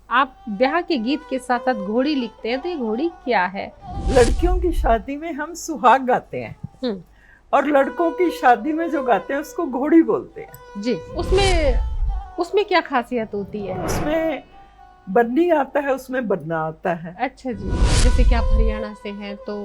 आप ब्याह के गीत के साथ साथ घोड़ी लिखते हैं, तो ये घोड़ी क्या है? लड़कियों की शादी में हम सुहाग गाते हैं हम्म, और लड़कों की शादी में जो गाते हैं उसको घोड़ी बोलते हैं। जी। उसमें उसमें क्या खासियत होती है? उसमें बन्नी आता है, उसमें बन्ना आता है। अच्छा जी। जैसे कि आप हरियाणा से हैं, तो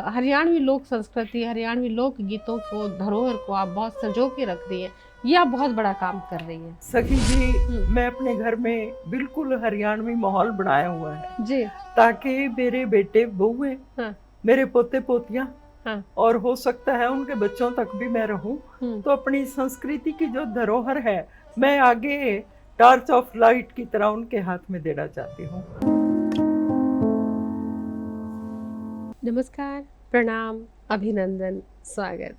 हरियाणवी लोक संस्कृति, हरियाणवी लोक गीतों को, धरोहर को आप बहुत संजो के रख रही हैं। ये आप बहुत बड़ा काम कर रही हैं। सखी जी, मैं अपने घर में बिल्कुल हरियाणवी माहौल बनाया हुआ है जी। ताकि मेरे बेटे बहुएं, हाँ। मेरे पोते पोतियां हाँ। और हो सकता है उनके बच्चों तक भी मैं रहूं, हम्म। तो अपनी संस्कृति की जो धरोहर है मैं आगे टॉर्च ऑफ लाइट की तरह उनके हाथ में देना चाहती हूँ। नमस्कार, प्रणाम, अभिनंदन, स्वागत।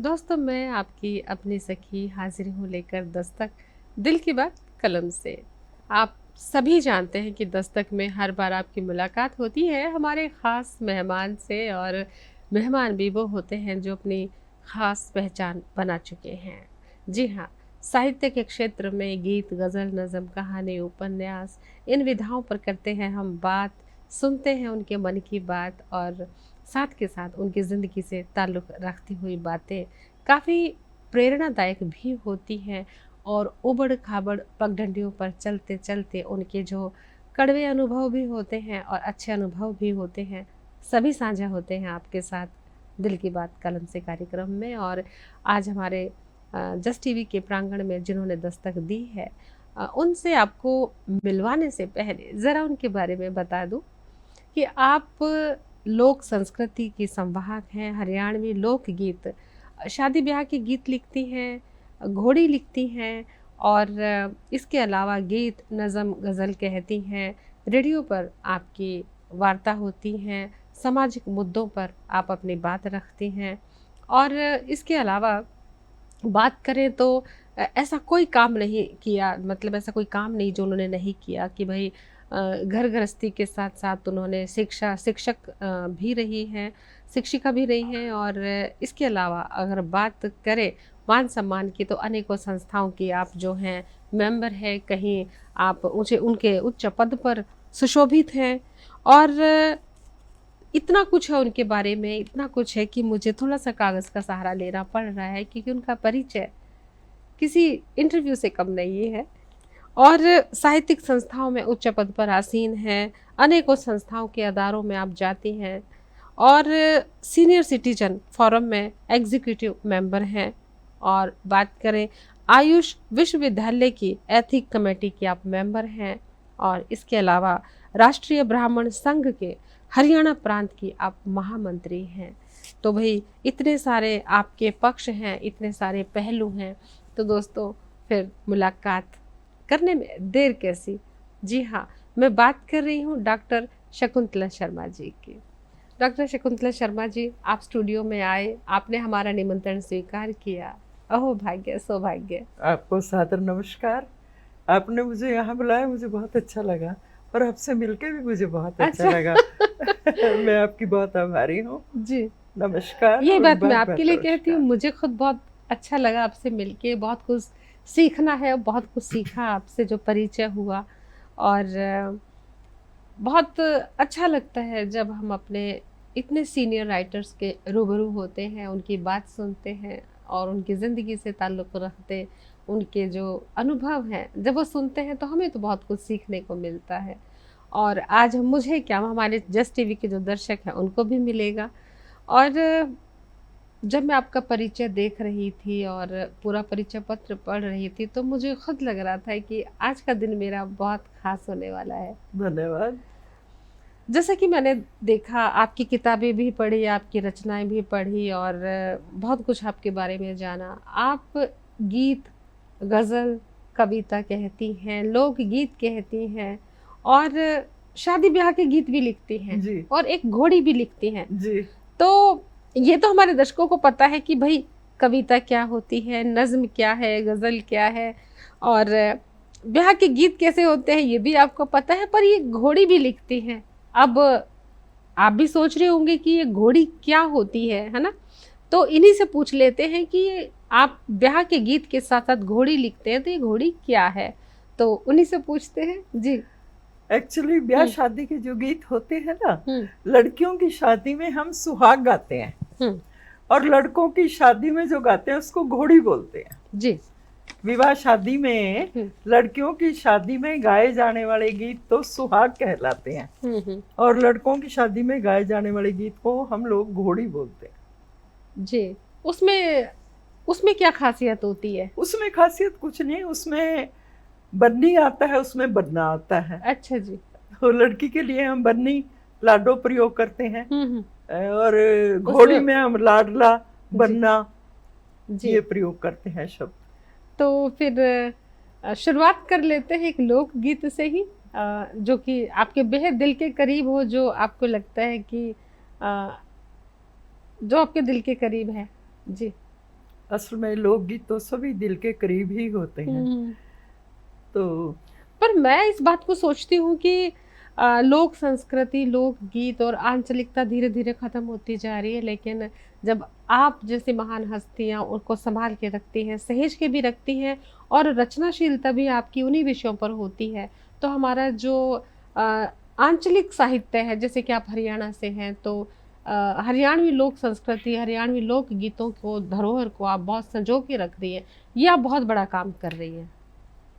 दोस्तों, मैं आपकी अपनी सखी हाजिर हूँ लेकर दस्तक, दिल की बात कलम से। आप सभी जानते हैं कि दस्तक में हर बार आपकी मुलाकात होती है हमारे ख़ास मेहमान से, और मेहमान भी वो होते हैं जो अपनी ख़ास पहचान बना चुके हैं। जी हाँ, साहित्य के क्षेत्र में गीत, गज़ल, नज़म, कहानी, उपन्यास, इन विधाओं पर करते हैं हम बात, सुनते हैं उनके मन की बात, और साथ के साथ उनकी ज़िंदगी से ताल्लुक़ रखती हुई बातें काफ़ी प्रेरणादायक भी होती हैं, और उबड़ खाबड़ पगडंडियों पर चलते चलते उनके जो कड़वे अनुभव भी होते हैं और अच्छे अनुभव भी होते हैं, सभी साझा होते हैं आपके साथ दिल की बात कलम से कार्यक्रम में। और आज हमारे जस्ट टीवी के प्रांगण में जिन्होंने दस्तक दी है, उनसे आपको मिलवाने से पहले ज़रा उनके बारे में बता दूं कि आप लोक संस्कृति की संवाहक हैं, हरियाणवी लोकगीत, शादी ब्याह के गीत लिखती हैं, घोड़ी लिखती हैं, और इसके अलावा गीत, नज़म, गज़ल कहती हैं, रेडियो पर आपकी वार्ता होती हैं, सामाजिक मुद्दों पर आप अपनी बात रखती हैं, और इसके अलावा बात करें तो ऐसा कोई काम नहीं किया, मतलब ऐसा कोई काम नहीं जो उन्होंने नहीं किया कि भाई घर गृहस्थी के साथ साथ उन्होंने शिक्षक भी रही हैं, शिक्षिका भी रही हैं, और इसके अलावा अगर बात करें मान सम्मान की, तो अनेकों संस्थाओं की आप जो हैं मेंबर हैं, कहीं आप उनके उच्च पद पर सुशोभित हैं, और इतना कुछ है उनके बारे में, इतना कुछ है कि मुझे थोड़ा सा कागज़ का सहारा लेना पड़ रहा है, क्योंकि उनका परिचय किसी इंटरव्यू से कम नहीं है। और साहित्यिक संस्थाओं में उच्च पद पर आसीन हैं, अनेकों संस्थाओं के अदारों में आप जाती हैं, और सीनियर सिटीजन फोरम में एग्जीक्यूटिव मेंबर हैं, और बात करें आयुष विश्वविद्यालय की एथिक कमेटी की आप मेंबर हैं, और इसके अलावा राष्ट्रीय ब्राह्मण संघ के हरियाणा प्रांत की आप महामंत्री हैं। तो भाई इतने सारे आपके पक्ष हैं, इतने सारे पहलू हैं, तो दोस्तों फिर मुलाकात करने में देर कैसी। जी हाँ, मैं बात कर रही हूँ डॉक्टर शकुंतला शर्मा जी की। डॉक्टर शकुंतला शर्मा जी, आप स्टूडियो में आए, आपने हमारा निमंत्रण स्वीकार किया। अहो भाग्य, सौभाग्य। आपको सादर नमस्कार। आपने मुझे यहाँ बुलाया, मुझे बहुत अच्छा लगा, और आपसे मिलके भी मुझे बहुत अच्छा लगा। मैं आपकी बहुत आभारी हूँ जी, नमस्कार। ये और बात मैं बात आपके लिए कहती हूँ, मुझे खुद बहुत अच्छा लगा आपसे मिलके, बहुत कुछ सीखना है, बहुत कुछ सीखा आपसे जो परिचय हुआ, और बहुत अच्छा लगता है जब हम अपने इतने सीनियर राइटर्स के रूबरू होते हैं, उनकी बात सुनते हैं, और उनकी ज़िंदगी से ताल्लुक़ रखते, उनके जो अनुभव हैं जब वो सुनते हैं, तो हमें तो बहुत कुछ सीखने को मिलता है। और आज मुझे क्या, हमारे जस्ट टीवी के जो दर्शक हैं उनको भी मिलेगा। और जब मैं आपका परिचय देख रही थी और पूरा परिचय पत्र पढ़ रही थी, तो मुझे खुद लग रहा था कि आज का दिन मेरा बहुत ख़ास होने वाला है। धन्यवाद। जैसे कि मैंने देखा, आपकी किताबें भी पढ़ी, आपकी रचनाएं भी पढ़ी, और बहुत कुछ आपके बारे में जाना। आप गीत, गज़ल, कविता कहती हैं, लोकगीत कहती हैं, और शादी ब्याह के गीत भी लिखती हैं जी। और एक घोड़ी भी लिखती हैं। जी। तो ये तो हमारे दर्शकों को पता है कि भाई कविता क्या होती है, नज़्म क्या है, गज़ल क्या है, और ब्याह के गीत कैसे होते हैं ये भी आपको पता है, पर ये घोड़ी भी लिखती हैं। अब आप भी सोच रहे होंगे कि ये घोड़ी क्या होती है ना? तो इन्हीं से पूछ लेते हैं कि आप ब्याह के गीत के साथ साथ घोड़ी लिखते हैं, तो ये घोड़ी क्या है? तो उन्हीं से पूछते हैं। जी। एक्चुअली ब्याह शादी के जो गीत होते हैं ना, हम्म लड़कियों की शादी में हम सुहाग गाते हैं हम्म और लड़कों की शादी में जो गाते हैं उसको घोड़ी बोलते हैं। जी। विवाह शादी में हम्म लड़कियों की शादी में गाए जाने वाले गीत तो सुहाग कहलाते हैं हम्म। और लड़कों की शादी में गाए जाने वाले गीत को हम लोग घोड़ी बोलते हैं। जी। उसमें उसमें क्या खासियत होती है? उसमें खासियत कुछ नहीं, उसमें बन्नी आता है, उसमें बन्ना आता है। अच्छा जी। तो लड़की के लिए हम बन्नी लाडो प्रयोग करते हैं हम्म। और घोड़ी में हम लाडला बन्ना जी। ये प्रयोग करते हैं शब्द। तो फिर शुरुआत कर लेते हैं एक लोकगीत से ही, जो कि आपके बेहद दिल के करीब हो, जो आपको लगता है कि जो आपके दिल के करीब है। जी। असल में लोकगीत तो सभी दिल के करीब ही होते हैं। तो पर मैं इस बात को सोचती हूँ कि लोक संस्कृति, लोक गीत और आंचलिकता धीरे धीरे खत्म होती जा रही है, लेकिन जब आप जैसी महान हस्तियाँ उनको संभाल के रखती हैं, सहेज के भी रखती हैं, और रचनाशीलता भी आपकी उन्हीं विषयों पर होती है, तो हमारा जो आंचलिक साहित्य है, जैसे कि आप हरियाणा से हैं, तो हरियाणवी लोक संस्कृति, हरियाणवी लोक गीतों को, धरोहर को आप बहुत संजो के रख रही है। ये आप बहुत बड़ा काम कर रही है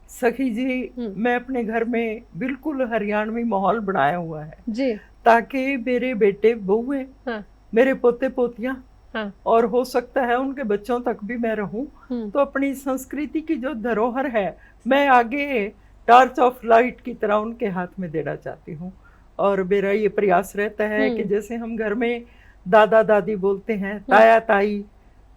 सखी जी, मैं अपने घर में बिल्कुल हरियाणवी माहौल बनाया हुआ है जी, ताकि मेरे बेटे बहुएं, हाँ, मेरे पोते पोतियां, हाँ, और हो सकता है उनके बच्चों तक भी मैं रहूं, तो अपनी संस्कृति की जो धरोहर है मैं आगे टॉर्च ऑफ लाइट की तरह उनके हाथ में देना चाहती हूँ। और मेरा ये प्रयास रहता है कि जैसे हम घर में दादा दादी बोलते हैं, ताया ताई,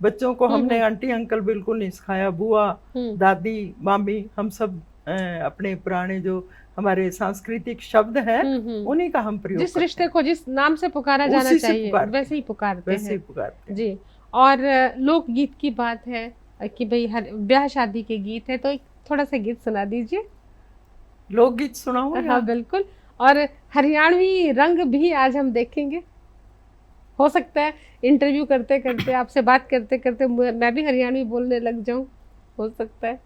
बच्चों को हमने आंटी अंकल बिल्कुल नहीं सिखाया, बुआ दादी मामी, हम सब अपने पुराने जो हमारे सांस्कृतिक शब्द हैं उन्हीं का हम प्रयोग जिस रिश्ते को जिस नाम से पुकारा जाना चाहिए वैसे ही पुकारते हैं जी। और लोकगीत की बात है कि भाई हर ब्याह शादी के गीत है, तो एक थोड़ा सा गीत सुना दीजिए। लोकगीत सुनाऊं? हाँ बिल्कुल, और हरियाणवी रंग भी आज हम देखेंगे। हो सकता है इंटरव्यू करते करते, आपसे बात करते करते मैं भी हरियाणवी बोलने लग जाऊं, हो सकता है।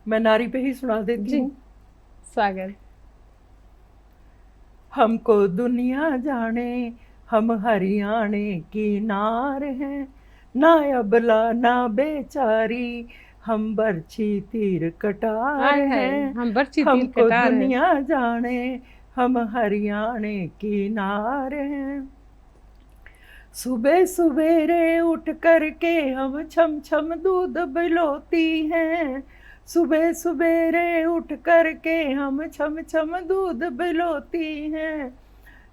मैं नारी पे ही सुना देती हूँ। स्वागत। हमको दुनिया जाने हम हरियाणे की नार हैं, ना अबला ना बेचारी हम बरछी तीर कटार हैं। हम बरछी तीर हमको कटार दुनिया जाने हम हरियाणे की नार हैं। सुबह सुबेरे उठ करके हम छम छम दूध बिलोती हैं, सुबह सुबेरे उठ करके हम छम छम दूध बिलोती हैं।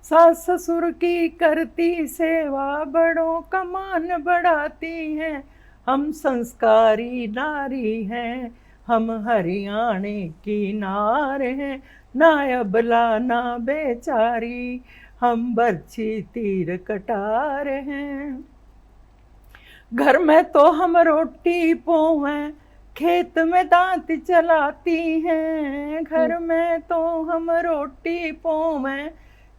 सास ससुर की करती सेवा बड़ों का मान बढ़ाती हैं, हम संस्कारी नारी हैं, हम हरियाणे की नार हैं, ना अबला ना बेचारी हम बरछी तीर कटार हैं। घर में तो हम रोटी पोवें, खेत में दांत चलाती हैं, घर में तो हम रोटी पोवें,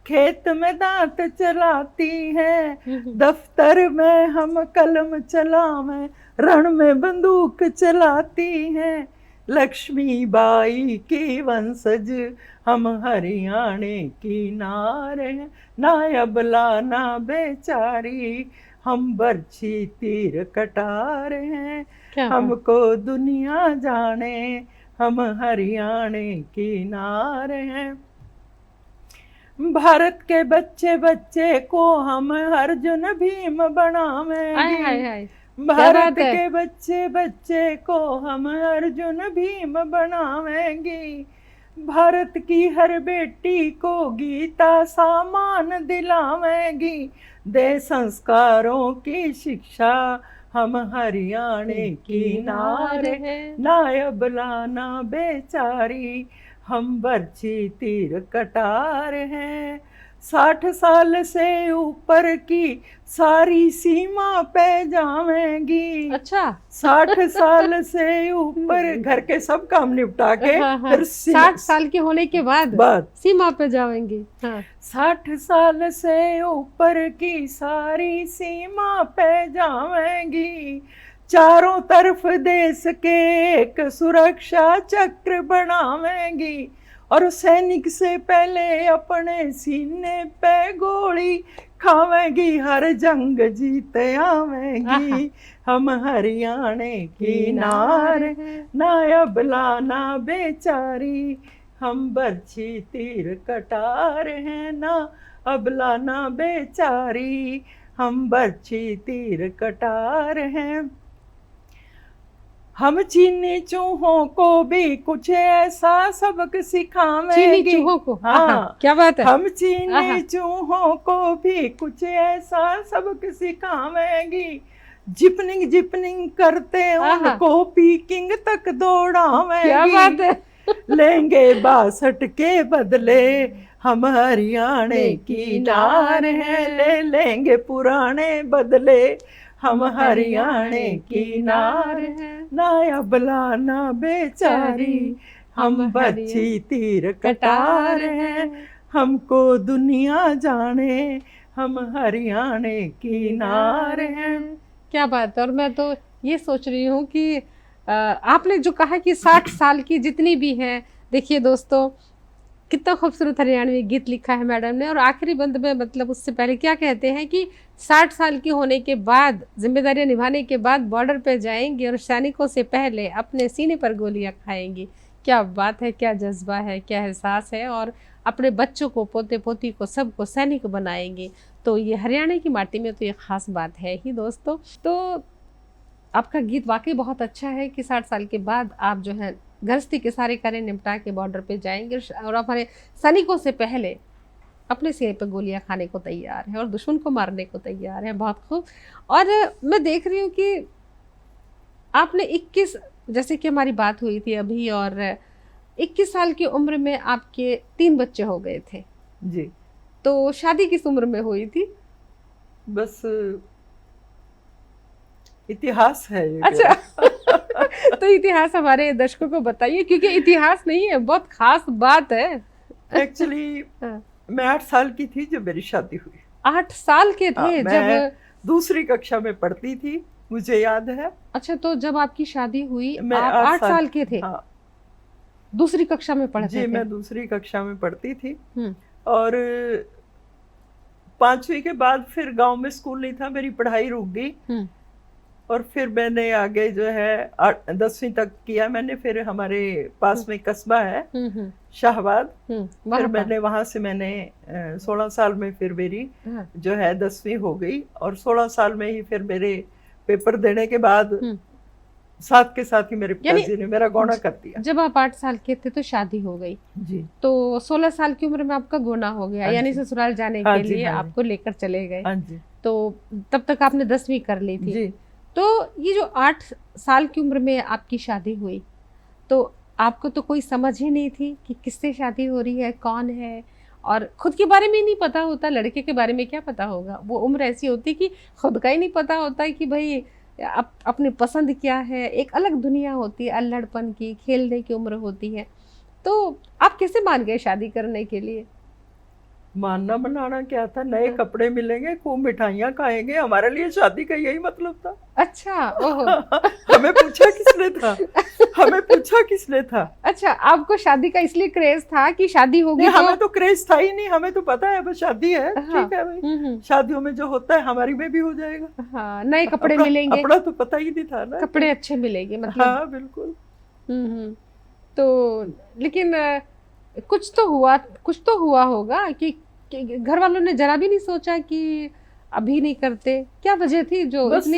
खेत में दांत चलाती हैं। दफ्तर में हम कलम चलावें, रण में बंदूक चलाती हैं। लक्ष्मी बाई की वंशज हम हरियाणे की नार हैं, ना अबला ना बेचारी हम बरछी तीर कटार हैं। हमको दुनिया जाने हम हरियाणे की नार हैं। भारत के बच्चे बच्चे को हम अर्जुन भीम बनावेंगे, भारत के बच्चे बच्चे को हम अर्जुन भीम बनावेंगी। भारत की हर बेटी को गीता सामान दिलावेंगी, दे संस्कारों की शिक्षा हम हरियाणे की नार हैं, ना अबला ना बेचारी हम बरछी तीर कटार हैं। 60 साल से ऊपर की सारी सीमा पे जावेंगी। अच्छा, 60 साल से ऊपर घर के सब काम निपटा के फिर 60 साल के होने के बाद सीमा पे जाएंगी। 60 साल से ऊपर की सारी सीमा पे जावेंगी। चारों तरफ देश के एक सुरक्षा चक्र बनावेंगी और सैनिक से पहले अपने सीने पे गोली खावेंगी, हर जंग जीत आवेंगी। हम हरियाणे की नार ना अबला ना बेचारी, हम बरछी तीर कटार हैं ना अबला ना बेचारी, हम बरछी तीर कटार हैं। हम चीनी चूहों को भी कुछ ऐसा सबक सिखावेंगी। चीनी चूहों को? हाँ, क्या बात है। हम चीनी चूहों को भी कुछ ऐसा सबक सिखावेंगी, जिपनिंग जिपनिंग करते उनको पीकिंग तक दौड़ावेंगी। क्या बात है। लेंगे 62 के बदले हम हरियाणे की नार हैं, ले लेंगे पुराने बदले हम हरियाणे की नार हैं, ना अबला ना बेचारी, हम बच्ची तीर कटार हैं, हमको दुनिया जाने हम हरियाणे की नार हैं। क्या बात है। और मैं तो ये सोच रही हूँ कि आपने जो कहा कि 60 साल की जितनी भी हैं, देखिए दोस्तों कितना खूबसूरत हरियाणवी गीत लिखा है मैडम ने। और आखिरी बंद में मतलब उससे पहले क्या कहते हैं कि 60 साल की होने के बाद, जिम्मेदारियां निभाने के बाद बॉर्डर पे जाएंगी और सैनिकों से पहले अपने सीने पर गोलियां खाएंगी। क्या बात है, क्या जज्बा है, क्या एहसास है। और अपने बच्चों को, पोते पोती को, सबको सैनिक बनाएंगे। तो ये हरियाणा की माटी में तो ये खास बात है ही दोस्तों। तो आपका गीत वाकई बहुत अच्छा है कि 60 साल के बाद आप जो है गृहस्थी के सारे कार्य निपटा के बॉर्डर पे जाएंगे और हमारे सैनिकों से पहले अपने सीने पर गोलियां खाने को तैयार है और दुश्मन को मारने को तैयार है। बहुत खूब। और मैं देख रही हूँ कि आपने 21, जैसे कि हमारी बात हुई थी अभी, और 21 साल की उम्र में आपके 3 बच्चे हो गए थे जी। तो शादी किस उम्र में हुई थी? बस इतिहास है ये। अच्छा तो इतिहास हमारे दर्शकों को बताइए, क्योंकि इतिहास नहीं है, बहुत खास बात है। एक्चुअली मैं 8 साल की थी जब मेरी शादी हुई। 8 साल के थे मैं जब? दूसरी कक्षा में पढ़ती थी, मुझे याद है। अच्छा, तो जब आपकी शादी हुई मैं आप 8 साल के थे? हाँ। दूसरी कक्षा में पढ़ते जी, थे? मैं दूसरी कक्षा में पढ़ती थी। और 5वीं के बाद फिर गांव में स्कूल नहीं था, मेरी पढ़ाई रुक गई। और फिर मैंने आगे जो है 10वीं तक किया मैंने। फिर हमारे पास में कस्बा है शाहबाद, फिर मैंने वहां से मैंने 16 साल में फिर मेरी जो है 10वीं हो गई। और 16 साल में ही फिर मेरे पेपर देने के बाद साथ के साथ ही मेरे पिताजी ने मेरा गौना कर दिया। जब आप 8 साल के थे तो शादी हो गई जी। तो 16 साल की उम्र में आपका गौना हो गया, यानी ससुराल जाने के लिए आपको लेकर चले गए। हाँ जी। तो तब तक आपने 10वीं कर ली थी जी। तो ये जो 8 साल की उम्र में आपकी शादी हुई तो आपको तो कोई समझ ही नहीं थी कि किससे शादी हो रही है, कौन है, और खुद के बारे में ही नहीं पता होता। लड़के के बारे में क्या पता होगा, वो उम्र ऐसी होती कि खुद का ही नहीं पता होता कि भाई अपनी पसंद क्या है। एक अलग दुनिया होती है, अल्हड़पन की, खेलने की उम्र होती है। तो आप कैसे मान गए शादी करने के लिए? मानना बनाना क्या था, नए कपड़े मिलेंगे, खूब मिठाइयाँ खाएंगे, हमारे लिए शादी का यही मतलब था। अच्छा, ओहो। हमें पूछा किसने था? हमें पूछा किसने था? अच्छा, आपको शादी का इसलिए क्रेज था कि शादी होगी? हमें तो क्रेज था ही नहीं, हमें तो पता है बस शादी है। हाँ, ठीक है भाई, शादियों में जो होता है हमारी में भी हो जाएगा। हाँ, नए कपड़े मिलेंगे, कपड़ा तो पता ही नहीं था ना, कपड़े अच्छे मिलेंगे मतलब। हाँ बिल्कुल। तो लेकिन कुछ तो हुआ होगा कि घर वालों ने जरा भी नहीं सोचा कि अभी नहीं करते? क्या वजह थी जो इतनी,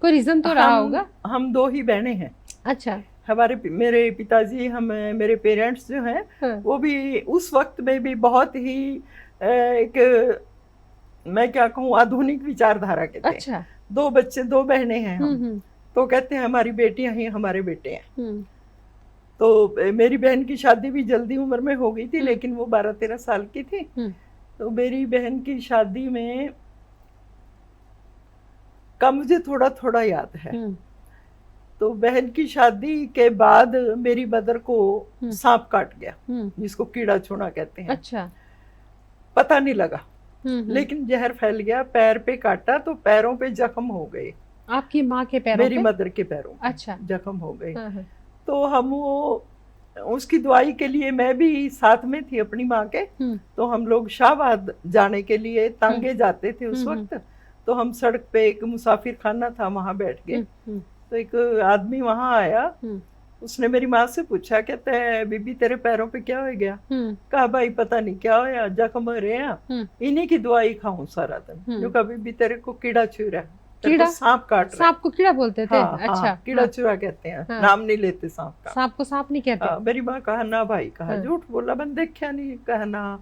कोई रीजन तो रहा होगा? हम 2 ही बहनें हैं। अच्छा। मेरे पिताजी, मेरे पेरेंट्स जो हैं, हाँ। वो भी उस वक्त में भी बहुत ही एक, मैं क्या कहूँ, आधुनिक विचारधारा के थे। अच्छा। 2 बच्चे 2 बहनें हैं हम। तो कहते हैं हमारी बेटियां ही हमारे बेटे हैं। तो मेरी बहन की शादी भी जल्दी उम्र में हो गई थी, लेकिन वो 12-13 साल की थी। तो मेरी बहन की शादी में का मुझे थोड़ा थोड़ा याद है। तो बहन की शादी के बाद मेरी मदर को सांप काट गया, जिसको कीड़ा छूना कहते हैं। अच्छा। पता नहीं लगा, लेकिन जहर फैल गया, पैर पे काटा तो पैरों पे जख्म हो गए। आपकी माँ के पैरों मेरी पे? मदर के पैरों पे अच्छा। जख्म हो गए। हाँ, हाँ। तो हम वो उसकी दवाई के लिए, मैं भी साथ में थी अपनी माँ के, तो हम लोग शाहबाद जाने के लिए तांगे जाते थे उस वक्त। तो हम सड़क पे, एक मुसाफिर खाना था, वहां बैठ गए। तो एक आदमी वहां आया, उसने मेरी माँ से पूछा, कहते हैं बीबी तेरे पैरों पे क्या हो गया? कहा भाई पता नहीं क्या होया, जख्म हो रहे हैं, इन्हीं की दवाई खाऊं सारा दिन। जो कहा बीबी तेरे को कीड़ा छू रहा है, कीड़ा, सांप काट रहा है। सांप को कीड़ा बोलते थे? हाँ, अच्छा। हाँ, कीड़ा चूरा कहते हैं। हाँ, नाम नहीं लेते सांप का। सांप को सांप नहीं कहते? मेरी माँ कहा ना भाई, कहा झूठ बोला, मैंने देखा नहीं। कहा ना,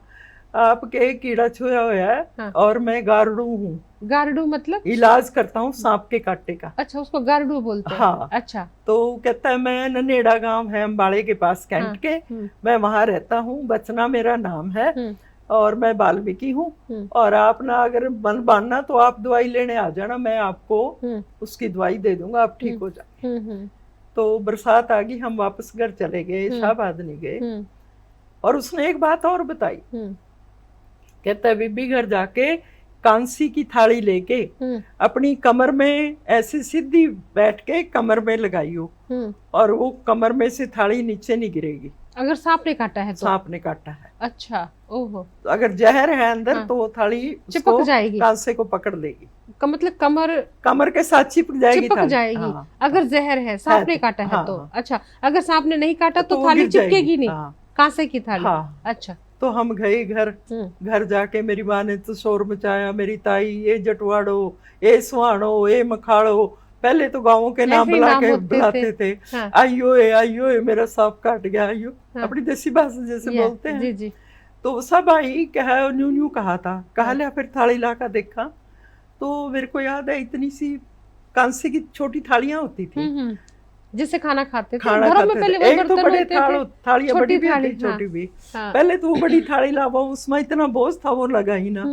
आपके कीड़ा छुआ हुआ है और मैं गारडू हूँ। गारडू मतलब? इलाज करता हूँ सांप के कांटे का। अच्छा, उसको गारडू बोलते हैं। हाँ। अच्छा। तो कहता है मैं ननेड़ा गांव है अम्बाड़े के पास, कैंट के, मैं वहां रहता हूँ, बचना मेरा नाम है और मैं वाल्मीकि हूँ। और आप ना अगर मन मानना तो आप दवाई लेने आ जाना, मैं आपको उसकी दवाई दे दूंगा, आप ठीक हो जाए। तो बरसात आ गई, हम वापस घर चले गए, शाहबाद नहीं गए। और उसने एक बात और बताई, कहता है बीबी घर जाके कांसी की थाली लेके अपनी कमर में ऐसे सीधी बैठ के कमर में लगाइयो, और वो कमर में से थाली नीचे नहीं गिरेगी। अगर सांप ने काटा है तो? सांप ने काटा है। अच्छा। ओहो। तो अगर जहर है अंदर तो वो थाली चिपक जाएगी, कांसे को पकड़ लेगी। मतलब कमर के साथ चिपक जाएगी। हाँ। अगर जहर है, सांप ने काटा है तो? अच्छा, अगर सांप ने नहीं काटा तो थाली चिपकेगी नहीं? कांसे की थाली। अच्छा। तो हम गए घर जाके मेरी माँ ने तो शोर मचाया, मेरी ताई, ये जटवाड़ो, ये सुहानो, ये मखाड़ो, पहले तो गाँवों के नाम बुलाते थे। आइयो मेरा सांप काट गया, आइयो, अपनी देसी भाषा जैसे बोलते हैं। जी। तो सब आई, कहा न्यू न्यू कहा था, कहा लिया, फिर थाली ला कर देखा तो मेरे को याद है इतनी सी कांसे की छोटी थालियां होती थी जिससे खाना खाते थे। घरों में पहले एक तो बड़े थालियां, बड़ी भी थी, छोटी भी। पहले तो वो बड़ी थाली लावा, उसमें इतना बोझ था वो लगा ही ना।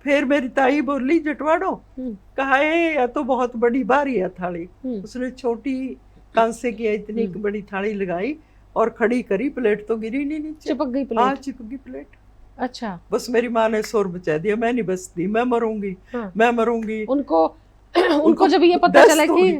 फिर मेरी ताई बोली, जटवाड़ो, कहा या तो बहुत बड़ी बारी है थाली। उसने छोटी कांसे की इतनी बड़ी थाली लगाई और खड़ी करी, प्लेट तो गिरी नहीं नीचे, चिपक गई प्लेट। हाँ, चिपक गई प्लेट। अच्छा। बस मेरी माँ ने शोर मचा दिया, मैं नहीं बसती, मैं मरूंगी, मैं मरूंगी। उनको जब ये पता चला कि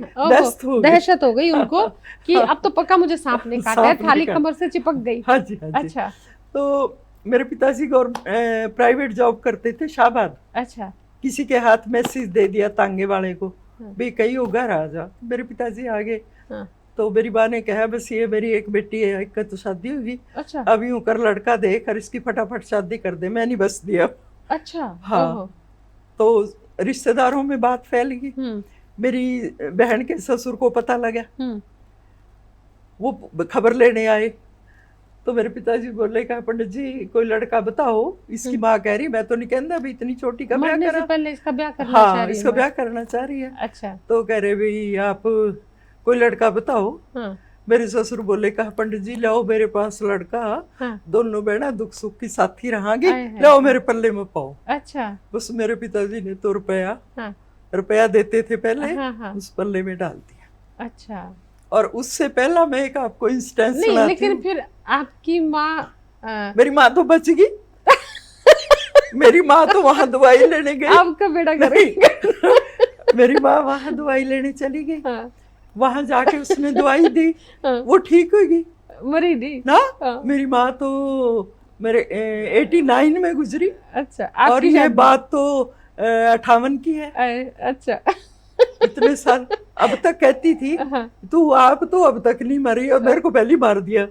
दहशत हो गई उनको कि अब तो पक्का मुझे सांप ने काटा है, थाली कमर से चिपक गई। हाँ जी, हाँ जी। अच्छा। तो मेरे पिताजी प्राइवेट जॉब करते थे शाहबाद। अच्छा। किसी के हाथ मैसेज दे दिया तांगे वाले को, भाई कहीं हो घर आ जा। मेरे पिताजी आ गए। तो मेरी माँ ने कहा, बस ये मेरी एक बेटी है, एक का तो शादी होगी। अच्छा। अब यूं कर लड़का देख और इसकी फटाफट शादी कर दे, मैं नहीं बस दिया। अच्छा। हाँ। तो रिश्तेदारों में बात फैल गई। मेरी बहन के ससुर को पता लगा, वो खबर लेने आए। तो मेरे पिताजी बोले, कहा पंडित जी कोई लड़का बताओ, इसकी माँ कह रही मैं तो नहीं कहता, अभी इतनी छोटी का ब्याह करा, पहले इसका ब्याह करना चाह रही है। हाँ, इसका ब्याह करना चाह रही है। अच्छा। तो कह रहे भाई आप कोई लड़का बताओ। मेरे ससुर बोले, कहा पंडित जी लाओ मेरे पास लड़का, दोनों बहना दुख सुख की साथी रहांगी, लाओ मेरे पल्ले में पाओ। अच्छा। बस मेरे पिताजी ने तो रुपया देते थे पहले, उस पल्ले में डाल दिया। अच्छा। और उससे पहला मैं एक आपको इंस्टेंस सुनाती हूँ। लेकिन फिर आपकी माँ, मेरी माँ तो बच गई। मेरी माँ तो वहां दवाई लेने गई। आपका बेटा करेगा। मेरी माँ वहां दवाई लेने चली गई। वहां जाके उसने दवाई दी, वो ठीक हो गई, मरी नहीं ना। मेरी माँ तो मेरे 89 में गुजरी। अच्छा। और ये बात तो 58 की है। अच्छा। इतने साल। अब तक कहती थी तू आप तो अब तक नहीं मरी, और मेरे को पहले मार दिया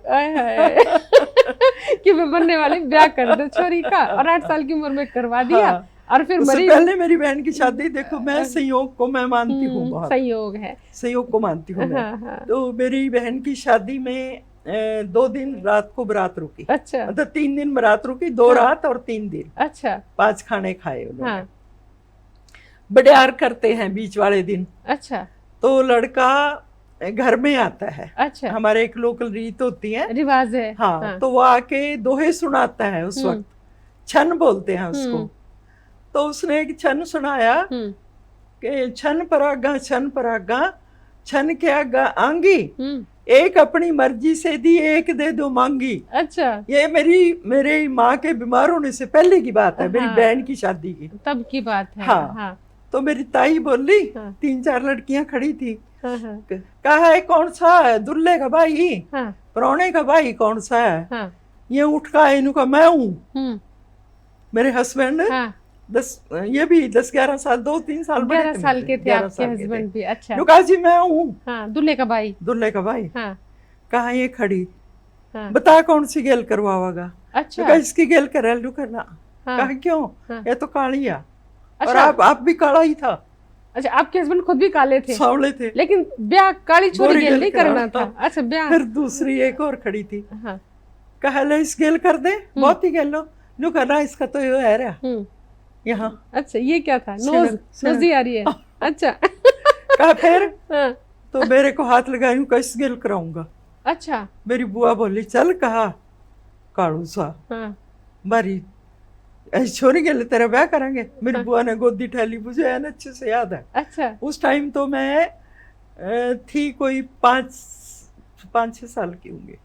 कि मैं बनने वाली ब्याह कर दो छोरी का, और 8 साल की उम्र में करवा दिया। हाँ। और फिर मरी। पहले मेरी बहन की शादी देखो, मैं संयोग को मैं मानती हूँ, बहुत संयोग है, संयोग को मानती हूँ मैं। तो मेरी बहन की शादी में 2 दिन रात को बारात रुकी। अच्छा। मतलब 3 दिन बारात रुकी, 2 रात और 3 दिन। अच्छा। 5 खाने खाए उन्होंने। बड़ियार करते हैं बीच वाले दिन। अच्छा। तो लड़का घर में आता है। अच्छा। हमारे एक लोकल रीत होती है, रिवाज है। हाँ। तो वो आके दोहे सुनाता है, उस वक्त छन बोलते हैं उसको। तो उसने एक छन सुनाया कि छन परागा छन के आगा आंगी, एक अपनी मर्जी से दी एक दे दो मांगी। अच्छा। ये मेरी माँ के बीमार होने से पहले की बात है। हाँ। मेरी बहन की शादी की तब की बात है। हाँ। तो मेरी ताई बोली, हाँ। 3-4 लड़कियां खड़ी थी, हाँ, हाँ, कहा है कौन सा है, दुल्ले का भाई, हाँ, परौने का भाई कौन सा है? हाँ, ये उठ का है, इनका मैं हूँ। मेरे हस्बैंड हाँ, 10-11 साल, 2-3 साल बड़े 11 थे साल मुझसे, के थे 11 आपके साल के थे। हस्बैंड भी। अच्छा। नु कहा जी मैं हूँ हाँ, दूल्हे का भाई। दुल्ले का भाई। हाँ, कहा ये खड़ी, हाँ, बता कौन सी गेल करवावागा? अच्छा। कहा इसकी गेल करा लू करना। हाँ, कहा क्यों? हाँ। ये तो काली है। और अच्छा। आप भी काला ही था, अच्छा, आपके हस्बैंड खुद भी काले थे, सांवले थे, लेकिन ब्याह काली छोरी गोरी गेल गेल नहीं कराना करना था। था। अच्छा, ब्याह। फिर दूसरी एक और खड़ी थी, हाँ। कहा ले इस गेल कर दे, बहुत ही गेल लो। नु करना इसका तो ये है रहा यहाँ। अच्छा, ये क्या था? सिनक, नोज, सिनक। नोजी आ रही है। अच्छा। कहा फिर हाँ, तो मेरे को हाथ लगाई, हूँ कैसे गेल कराऊंगा? अच्छा। मेरी बुआ बोली चल, कहा कालू सा हाँ, मारी ऐसी छोरी के लिए तेरा ब्याह करेंगे। मेरी बुआ ने गोदी ठहली, मुझे है ना अच्छे से याद है। अच्छा। उस टाइम तो मैं थी कोई 5-6 साल की होंगी,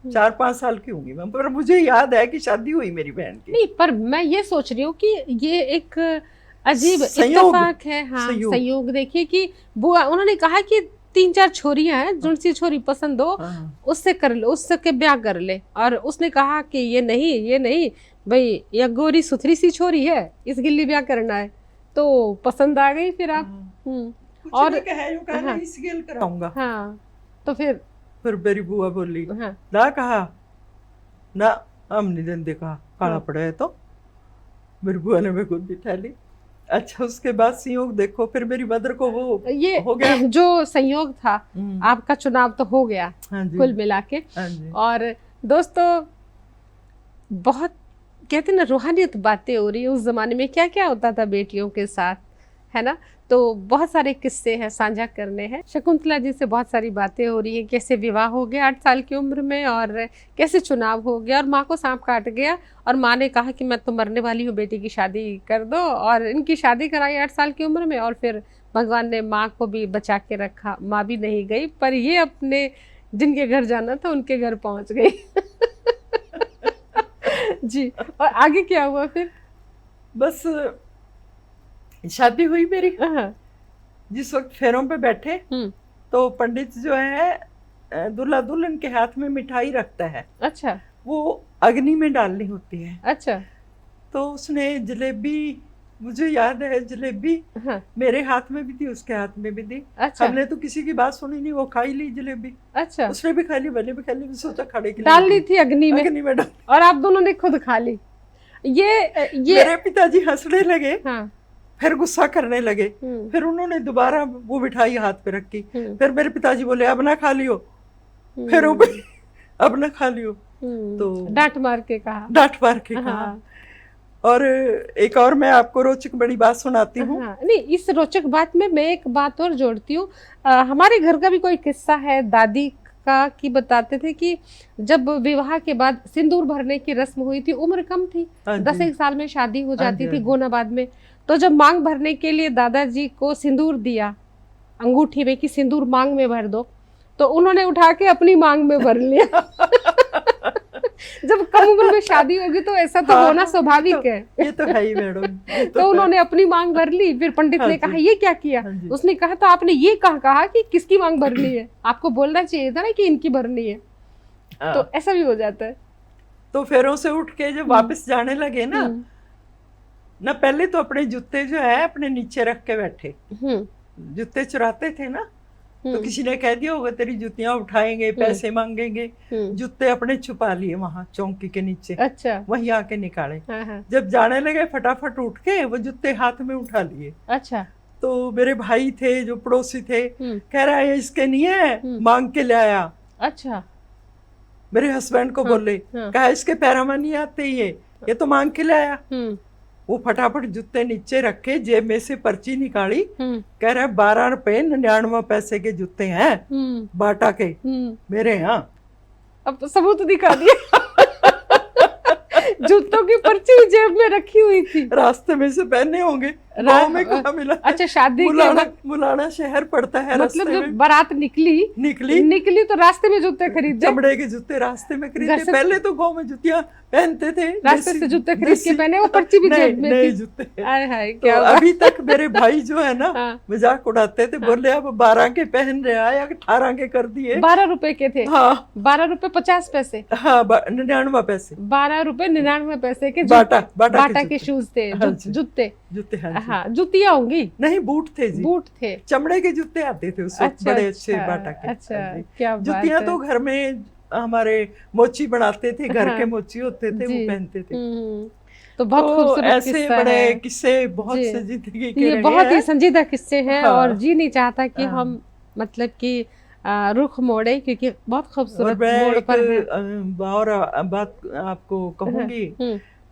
4-5 साल की होंगी मैं, पर मुझे याद है कि शादी हुई मेरी बहन की। नहीं, पर मैं ये सोच रही हूँ कि ये एक अजीब संयोग, इत्तेफाक है। हाँ, संयोग। देखिए कि बुआ उन्होंने कहा कि 3-4 छोरियां हैं, जो सी छोरी पसंद हो उससे कर ले, उससे के ब्याह कर ले। और उसने कहा कि ये नहीं भाई, ये गोरी सुथरी सी छोरी है, इस गिल्ली ब्याह करना है। तो पसंद आ गई फिर आप। और हाँ, इस गेल कराऊंगा। हाँ, तो फिर मेरी बुआ बोली, हाँ, ना कहा ना, हम नहीं देंगे, कहा काला पड़ा है तो। मेरी बुआ ने मेरे को ठहली। अच्छा, उसके बाद संयोग देखो, फिर मेरी मदर को वो ये हो गया जो संयोग था, आपका चुनाव तो हो गया। हाँ जी, कुल मिला के। हाँ जी। और दोस्तों, बहुत कहते ना रूहानियत बातें हो रही है। उस जमाने में क्या क्या होता था बेटियों के साथ, है ना? तो बहुत सारे किस्से हैं, साझा करने हैं। शकुंतला जी से बहुत सारी बातें हो रही है, कैसे विवाह हो गया 8 साल की उम्र में, और कैसे चुनाव हो गया, और माँ को सांप काट गया, और माँ ने कहा कि मैं तो मरने वाली हूँ, बेटी की शादी कर दो। और इनकी शादी कराई 8 साल की उम्र में, और फिर भगवान ने माँ को भी बचा के रखा। माँ भी नहीं गई, पर ये अपने जिनके घर जाना था उनके घर पहुँच गई। जी, और आगे क्या हुआ फिर? बस शादी हुई मेरी। हाँ, जिस वक्त फेरों पे बैठे तो पंडित जो है दूल्हा दुल्हन के हाथ में मिठाई रखता है। अच्छा। वो अग्नि में डालनी होती है। अच्छा। तो उसने जलेबी, मुझे याद है जलेबी, हाँ, मेरे हाथ में भी थी, उसके हाथ में भी थी। अच्छा। हमने तो किसी की बात सुनी नहीं, वो खाई ली जलेबी। अच्छा, उसने भी खा ली, मैंने भी खा ली। सोचा खाने के लिए डाल ली थी अग्नि में, अग्नि में डाल, और आप दोनों ने खुद खा ली। ये मेरे पिताजी हंसने लगे। हाँ, फिर गुस्सा करने लगे। फिर उन्होंने दोबारा वो मिठाई हाथ पे रखी। फिर मेरे पिताजी बोले अब ना खा लियो। फिर वो अब ना खा लियो। तो डांट मार के कहा। डांट मार के कहा। और एक और मैं आपको रोचक बड़ी बात सुनाती हूँ। हाँ, नहीं, इस रोचक बात में मैं एक बात और जोड़ती हूँ। हमारे घर का भी कोई किस्सा है दादी का, कि बताते थे कि जब विवाह के बाद सिंदूर भरने की रस्म हुई थी, उम्र कम थी, 10 साल में शादी हो जाती थी गोनाबाद में। तो जब मांग भरने के लिए दादाजी को सिंदूर दिया अंगूठी में कि सिंदूर मांग में भर दो, तो उन्होंने उठा के अपनी मांग में भर लिया। जब कम उम्र में शादी होगी तो ऐसा तो होना स्वाभाविक है। ये तो है ही मैडम। तो उन्होंने अपनी मांग भर ली। फिर पंडित ने कहा ये क्या किया? उसने कहा तो आपने ये कहा कि किसकी मांग भरनी है, आपको बोलना चाहिए था ना कि इनकी भरनी है। तो ऐसा भी हो जाता है। तो फेरों से उठ के जब वापस जाने लगे ना, पहले तो अपने जूते जो है अपने नीचे रख के बैठे। जूते चुराते थे ना, तो किसी ने कह दिया होगा तेरी जूतियां उठाएंगे, पैसे मांगेंगे। जूते अपने छुपा लिए वहां चौकी के नीचे। अच्छा। वहीं आके निकाले। जब जाने लगे फटाफट उठ के वो जूते हाथ में उठा लिए। अच्छा। तो मेरे भाई थे जो पड़ोसी थे, कह रहा है इसके नहीं है, मांग के ले आया। अच्छा। मेरे हस्बैंड को बोले, कहा इसके पैरों में नहीं आते ये तो मांग के ले आया। वो फटाफट जूते नीचे रखे, जेब में से पर्ची निकाली, कह रहा है 12 रुपए 99 पैसे के जूते हैं बाटा के मेरे यहाँ। अब तो सबूत दिखा दिया। जूतों की पर्ची जेब में रखी हुई थी, रास्ते में से पहने होंगे। गाँव में कहाँ मिला? अच्छा, शादी मुलाना, मुलाना शहर पड़ता है, मतलब जब बारात निकली तो रास्ते में जूते खरीदे, चमड़े के जूते रास्ते में खरीदे। पहले तो गाँव में जुतियाँ पहनते थे, रास्ते से जूते खरीद के पहने, वो पर्ची भी जेब में नए थी। जूते। हाय क्या तो अभी तक मेरे भाई जो है ना हाँ। मजाक उड़ाते थे, बोले अब 12 के पहन रहे हैं या 18 के कर दिए। 12 रुपए के थे। हाँ 12 रुपए 50 पैसे। हाँ 99 पैसे। 12 रुपए 99 पैसे के बाटा के शूज थे, जूते। हाँ, जुतियाँ होंगी, नहीं बूट थे जी, बूट थे, चमड़े के जूते आते थे उस वक्त, बड़े अच्छे बाटा के। अच्छा, क्या बात जुतियाँ है। तो घर में हमारे मोची बनाते थे, घर हाँ, के मोची होते थे, वो पहनते थे। तो बहुत खूबसूरत ऐसे किस्सा बड़े है। किस्से बहुत से जिंदगी के ये रहे बहुत हैं। ही संजीदा किस्से हैं। हाँ। और जी नहीं चाहता कि हाँ। हम मतलब कि रुख मोड़े, क्योंकि बहुत और खूबसूरत मैं मोड़ एक पर है। और बात आपको कहूंगी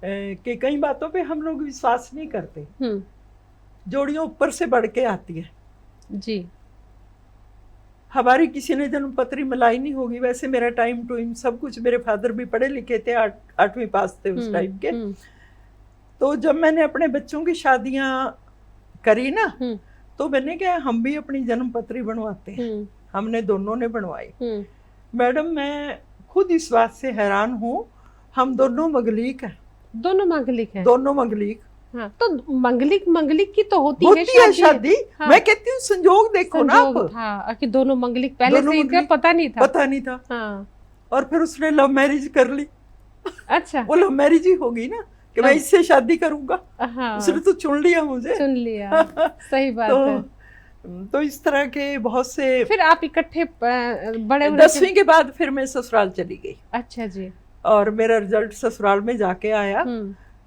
कि कई बातों पे हम लोग विश्वास नहीं करते, जोड़ियों ऊपर से बढ़ के आती है जी। हमारी किसी ने जन्म पत्री मिलाई नहीं होगी। वैसे मेरा टाइम टू सब कुछ, मेरे फादर भी पढ़े लिखे थे, 8वीं पास थे उस टाइम के। तो जब मैंने अपने बच्चों की शादियां करी ना, तो मैंने कहा हम भी अपनी जन्म पत्री बनवाते हैं। हमने दोनों ने बनवाई। मैडम मैं खुद इस बात से हैरान हूँ, हम दोनों मंगलिक हैं। दोनों मंगलिक हैं? दोनों मंगलिक। हाँ, तो मंगलिक की तो होती है शादी। हाँ। मैं कहती हूँ संजोग देखो ना आप। हाँ, कि दोनों मंगलिक पहले से इनका पता नहीं था। हाँ। और फिर उसने लव मैरिज कर ली। अच्छा। वो लव मैरिज ही होगी ना कि मैं इससे शादी करूंगा। हाँ। उसने तो चुन लिया मुझे। चुन लिया। सही बात है। तो इस तरह के बहुत से। फिर आप इकट्ठे बड़े 10वीं के बाद फिर मैं ससुराल चली गई। अच्छा जी। और मेरा रिजल्ट ससुराल में जाके आया।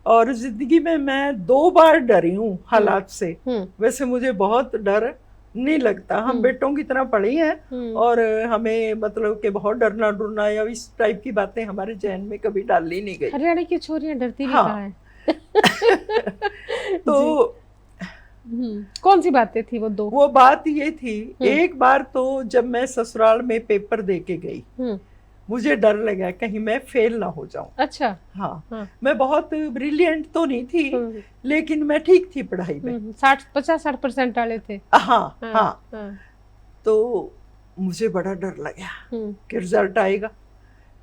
और जिंदगी में मैं 2 बार डरी हूँ हालात से। वैसे मुझे बहुत डर नहीं लगता, हम बेटों की तरह पढ़ी हैं और हमें मतलब कि बहुत डरना डरना या इस टाइप की बातें हमारे जहन में कभी डाली नहीं गई। हरियाणा की छोरियां डरती नहीं कहाँ है। तो कौन सी बातें थी वो 2? वो बात ये थी, एक बार तो जब मैं ससुराल में पेपर दे के गई, मुझे डर लगा कहीं मैं फेल ना हो जाऊं। अच्छा। हाँ। मैं बहुत ब्रिलियंट तो नहीं थी, लेकिन मैं ठीक थी पढ़ाई में। 50-60% वाले थे। हाँ। तो मुझे बड़ा डर लगा कि रिजल्ट आएगा।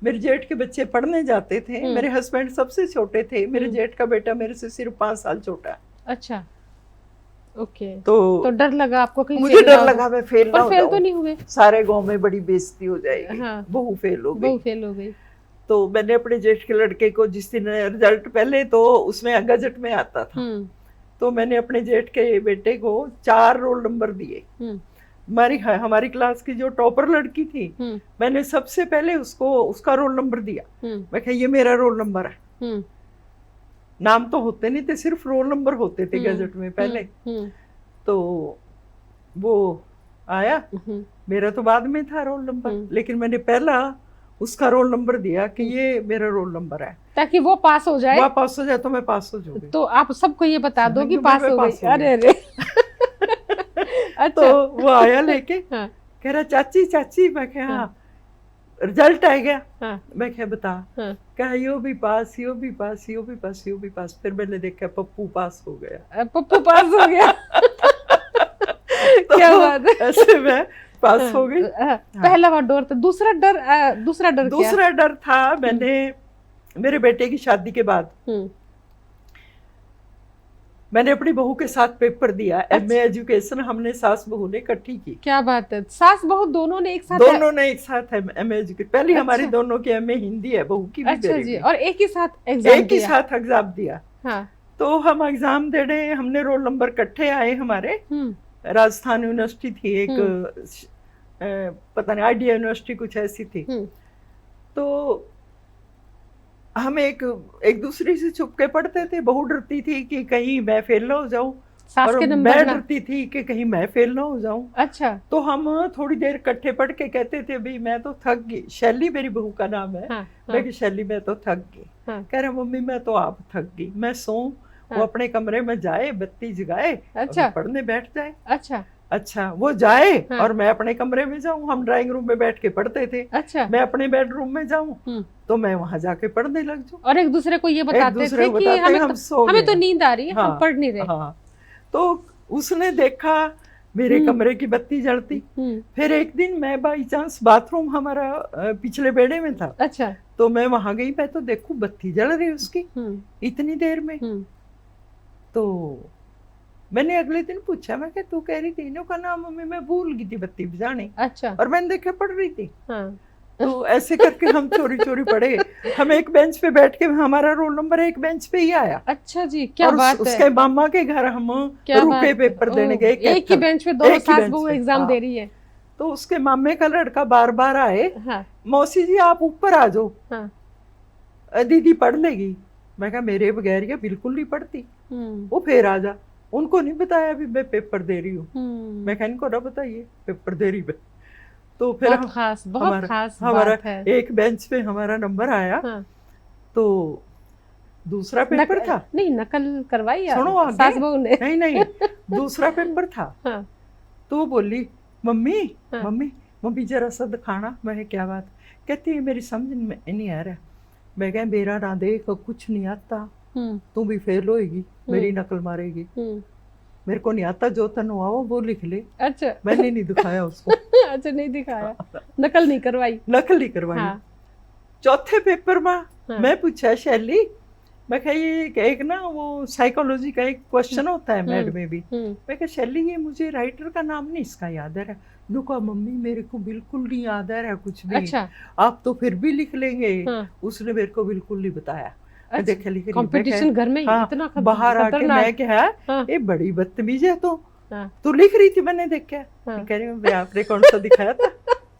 मेरे जेठ के बच्चे पढ़ने जाते थे, मेरे हस्बैंड सबसे छोटे थे, मेरे जेठ का बेटा मेरे से सिर्फ 5 साल छोटा है। अच्छा, ओके। तो डर लगा आपको कहीं? मुझे डर लगा मैं फेल ना हो जाऊं। फेल तो नहीं हुए? सारे गांव में बड़ी बेइज्जती हो जाएगी। हाँ। बहू फेल हो गई। तो मैंने अपने जेठ के लड़के को, जिस दिन रिजल्ट पहले तो उसमें गजट में आता था, तो मैंने अपने जेठ के बेटे को 4 रोल नंबर दिए। हमारी क्लास की जो टॉपर लड़की थी, मैंने सबसे पहले उसका रोल नंबर दिया। मैं कहा ये मेरा रोल नंबर है। नाम तो होते नहीं थे, सिर्फ रोल नंबर होते थे गजट में पहले। तो वो आया, मेरा तो बाद में था रोल नंबर, लेकिन मैंने पहला उसका रोल नंबर दिया कि ये मेरा रोल नंबर है, ताकि वो पास हो जाए। वो पास हो जाए तो मैं पास हो जाऊंगी। तो आप सबको ये बता दो कि पास हो गई। अरे अच्छा। तो वो आया लेके, कह रहा चाची। मैं कहा हाँ। रिजल्ट आ गया। मैं क्या बता? कहा यो भी पास। फिर मैंने देखा पप्पू पास हो गया। तो क्या बात है। ऐसे मैं पास हो गई। पहला डर था। दूसरा डर था मैंने मेरे बेटे की शादी के बाद मैंने अपनी बहू के साथ पेपर दिया। एमए एजुकेशन हमने सास बहू ने इकट्ठी की। क्या बात है। सास बहू दोनों ने एक साथ एमए एजुकेशन। पहली हमारी दोनों की एमए हिंदी है, बहू की भी। अच्छा जी। और एक ही साथ एग्जाम दिया। हाँ। तो हम एग्जाम दे रहे, हमने रोल नंबर इकट्ठे आए हमारे। राजस्थान यूनिवर्सिटी थी एक, पता नहीं आइडिया यूनिवर्सिटी कुछ ऐसी थी। तो हम एक दूसरे से छुप के पढ़ते थे। बहू डरती थी कि कहीं मैं फेल ना हो जाऊं, और मैं डरती थी कि कहीं मैं फेल ना हो जाऊं। अच्छा। तो हम थोड़ी देर इकट्ठे पढ़ के कहते थे भाई मैं तो थक गई। शैली मेरी बहू का नाम है। मैं कि शैली मैं तो थक गई। कह रहा मम्मी मैं तो आप थक गई, मैं सोऊं। वो अपने कमरे में जाए, बत्ती जगाए, पढ़ने बैठ जाए। अच्छा वो जाए और मैं अपने कमरे में जाऊं। हम ड्राइंग रूम में बैठ के पढ़ते थे। अच्छा। मैं अपने बेडरूम में जाऊं तो मैं वहां जाके पढ़ने लग जाऊं। और एक दूसरे को ये बताते थे कि हमें तो नींद आ रही है, हम पढ़ नहीं रहे। तो उसने देखा मेरे कमरे की बत्ती जलती। फिर एक दिन मैं बाई चांस, बाथरूम हमारा पिछले बेड़े में था, अच्छा, तो मैं वहां गई, मैं तो देखूं बत्ती जल रही उसकी इतनी देर में। तो मैंने अगले दिन पूछा, मैं क्या तू कह रही थी? इन्हों का नाम मम्मी मैं भूल गई थी बत्ती बुझाने। अच्छा, और मैंने देखा पढ़ रही थी। हाँ, तो ऐसे करके हम चोरी चोरी पढ़े। हम एक बेंच पे बैठ के, हमारा रोल नंबर एक बेंच पे ही आया। अच्छा जी, क्या और बात है। उसके मामा के घर हम रुके पेपर देने गए। एक ही बेंच पे दोनों सास बहू एग्जाम दे रही है। तो उसके मामे का लड़का बार बार आए, हाँ, मौसी जी आप ऊपर आ जाओ, हाँ, दीदी पढ़ लेगी। मैं कहा मेरे बगैर ये बिल्कुल नहीं पढ़ती। वो फिर आ जा, उनको नहीं बताया अभी मैं पेपर दे रही हूँ। मैं कहा इनको ना बताइए पेपर दे रही मैं। तो फिर बहुत खास हमारा बात है। एक बेंच पे हमारा नंबर आया। हाँ, तो दूसरा पेपर था। नहीं, नकल करवाई सुनो आगे, सास बहू ने? नहीं दूसरा पेपर था। हाँ, तो वो बोली मम्मी हाँ, मम्मी मम्मी जरा सा दिखाना। मैं क्या बात? कहती है मेरी समझ में नहीं आ रहा। मैं कह मेरा ना देख कुछ नहीं आता, तू भी फेल होएगी, मेरी नकल मारेगी। मेरे को नहीं आता, जो तनु आओ वो लिख ले। अच्छा, मैंने नहीं दिखाया उसको। अच्छा, नहीं दिखाया, नकल नहीं करवाई। नकल नहीं करवाई। हाँ। चौथे पेपर में हाँ। मैं पूछा शैली, मैं कहा ये एक ना वो साइकोलॉजी का एक क्वेश्चन होता है मैड में भी। मैं कहा शैली ये मुझे राइटर का नाम नहीं इसका याद है। कहा मम्मी मेरे को बिल्कुल नहीं याद है कुछ भी। अच्छा। आप तो फिर भी लिख लेंगे। हाँ। उसने मेरे को बिल्कुल नहीं बताया। अच्छा। देखे लिख रही कंपटीशन घर में हाँ, इतना बाहर आके मैं क्या हाँ। ये बड़ी बदतमीज है तो हाँ। तू लिख रही थी मैंने देखा। हाँ। कह रही हूँ आपने कौन सा दिखाया था?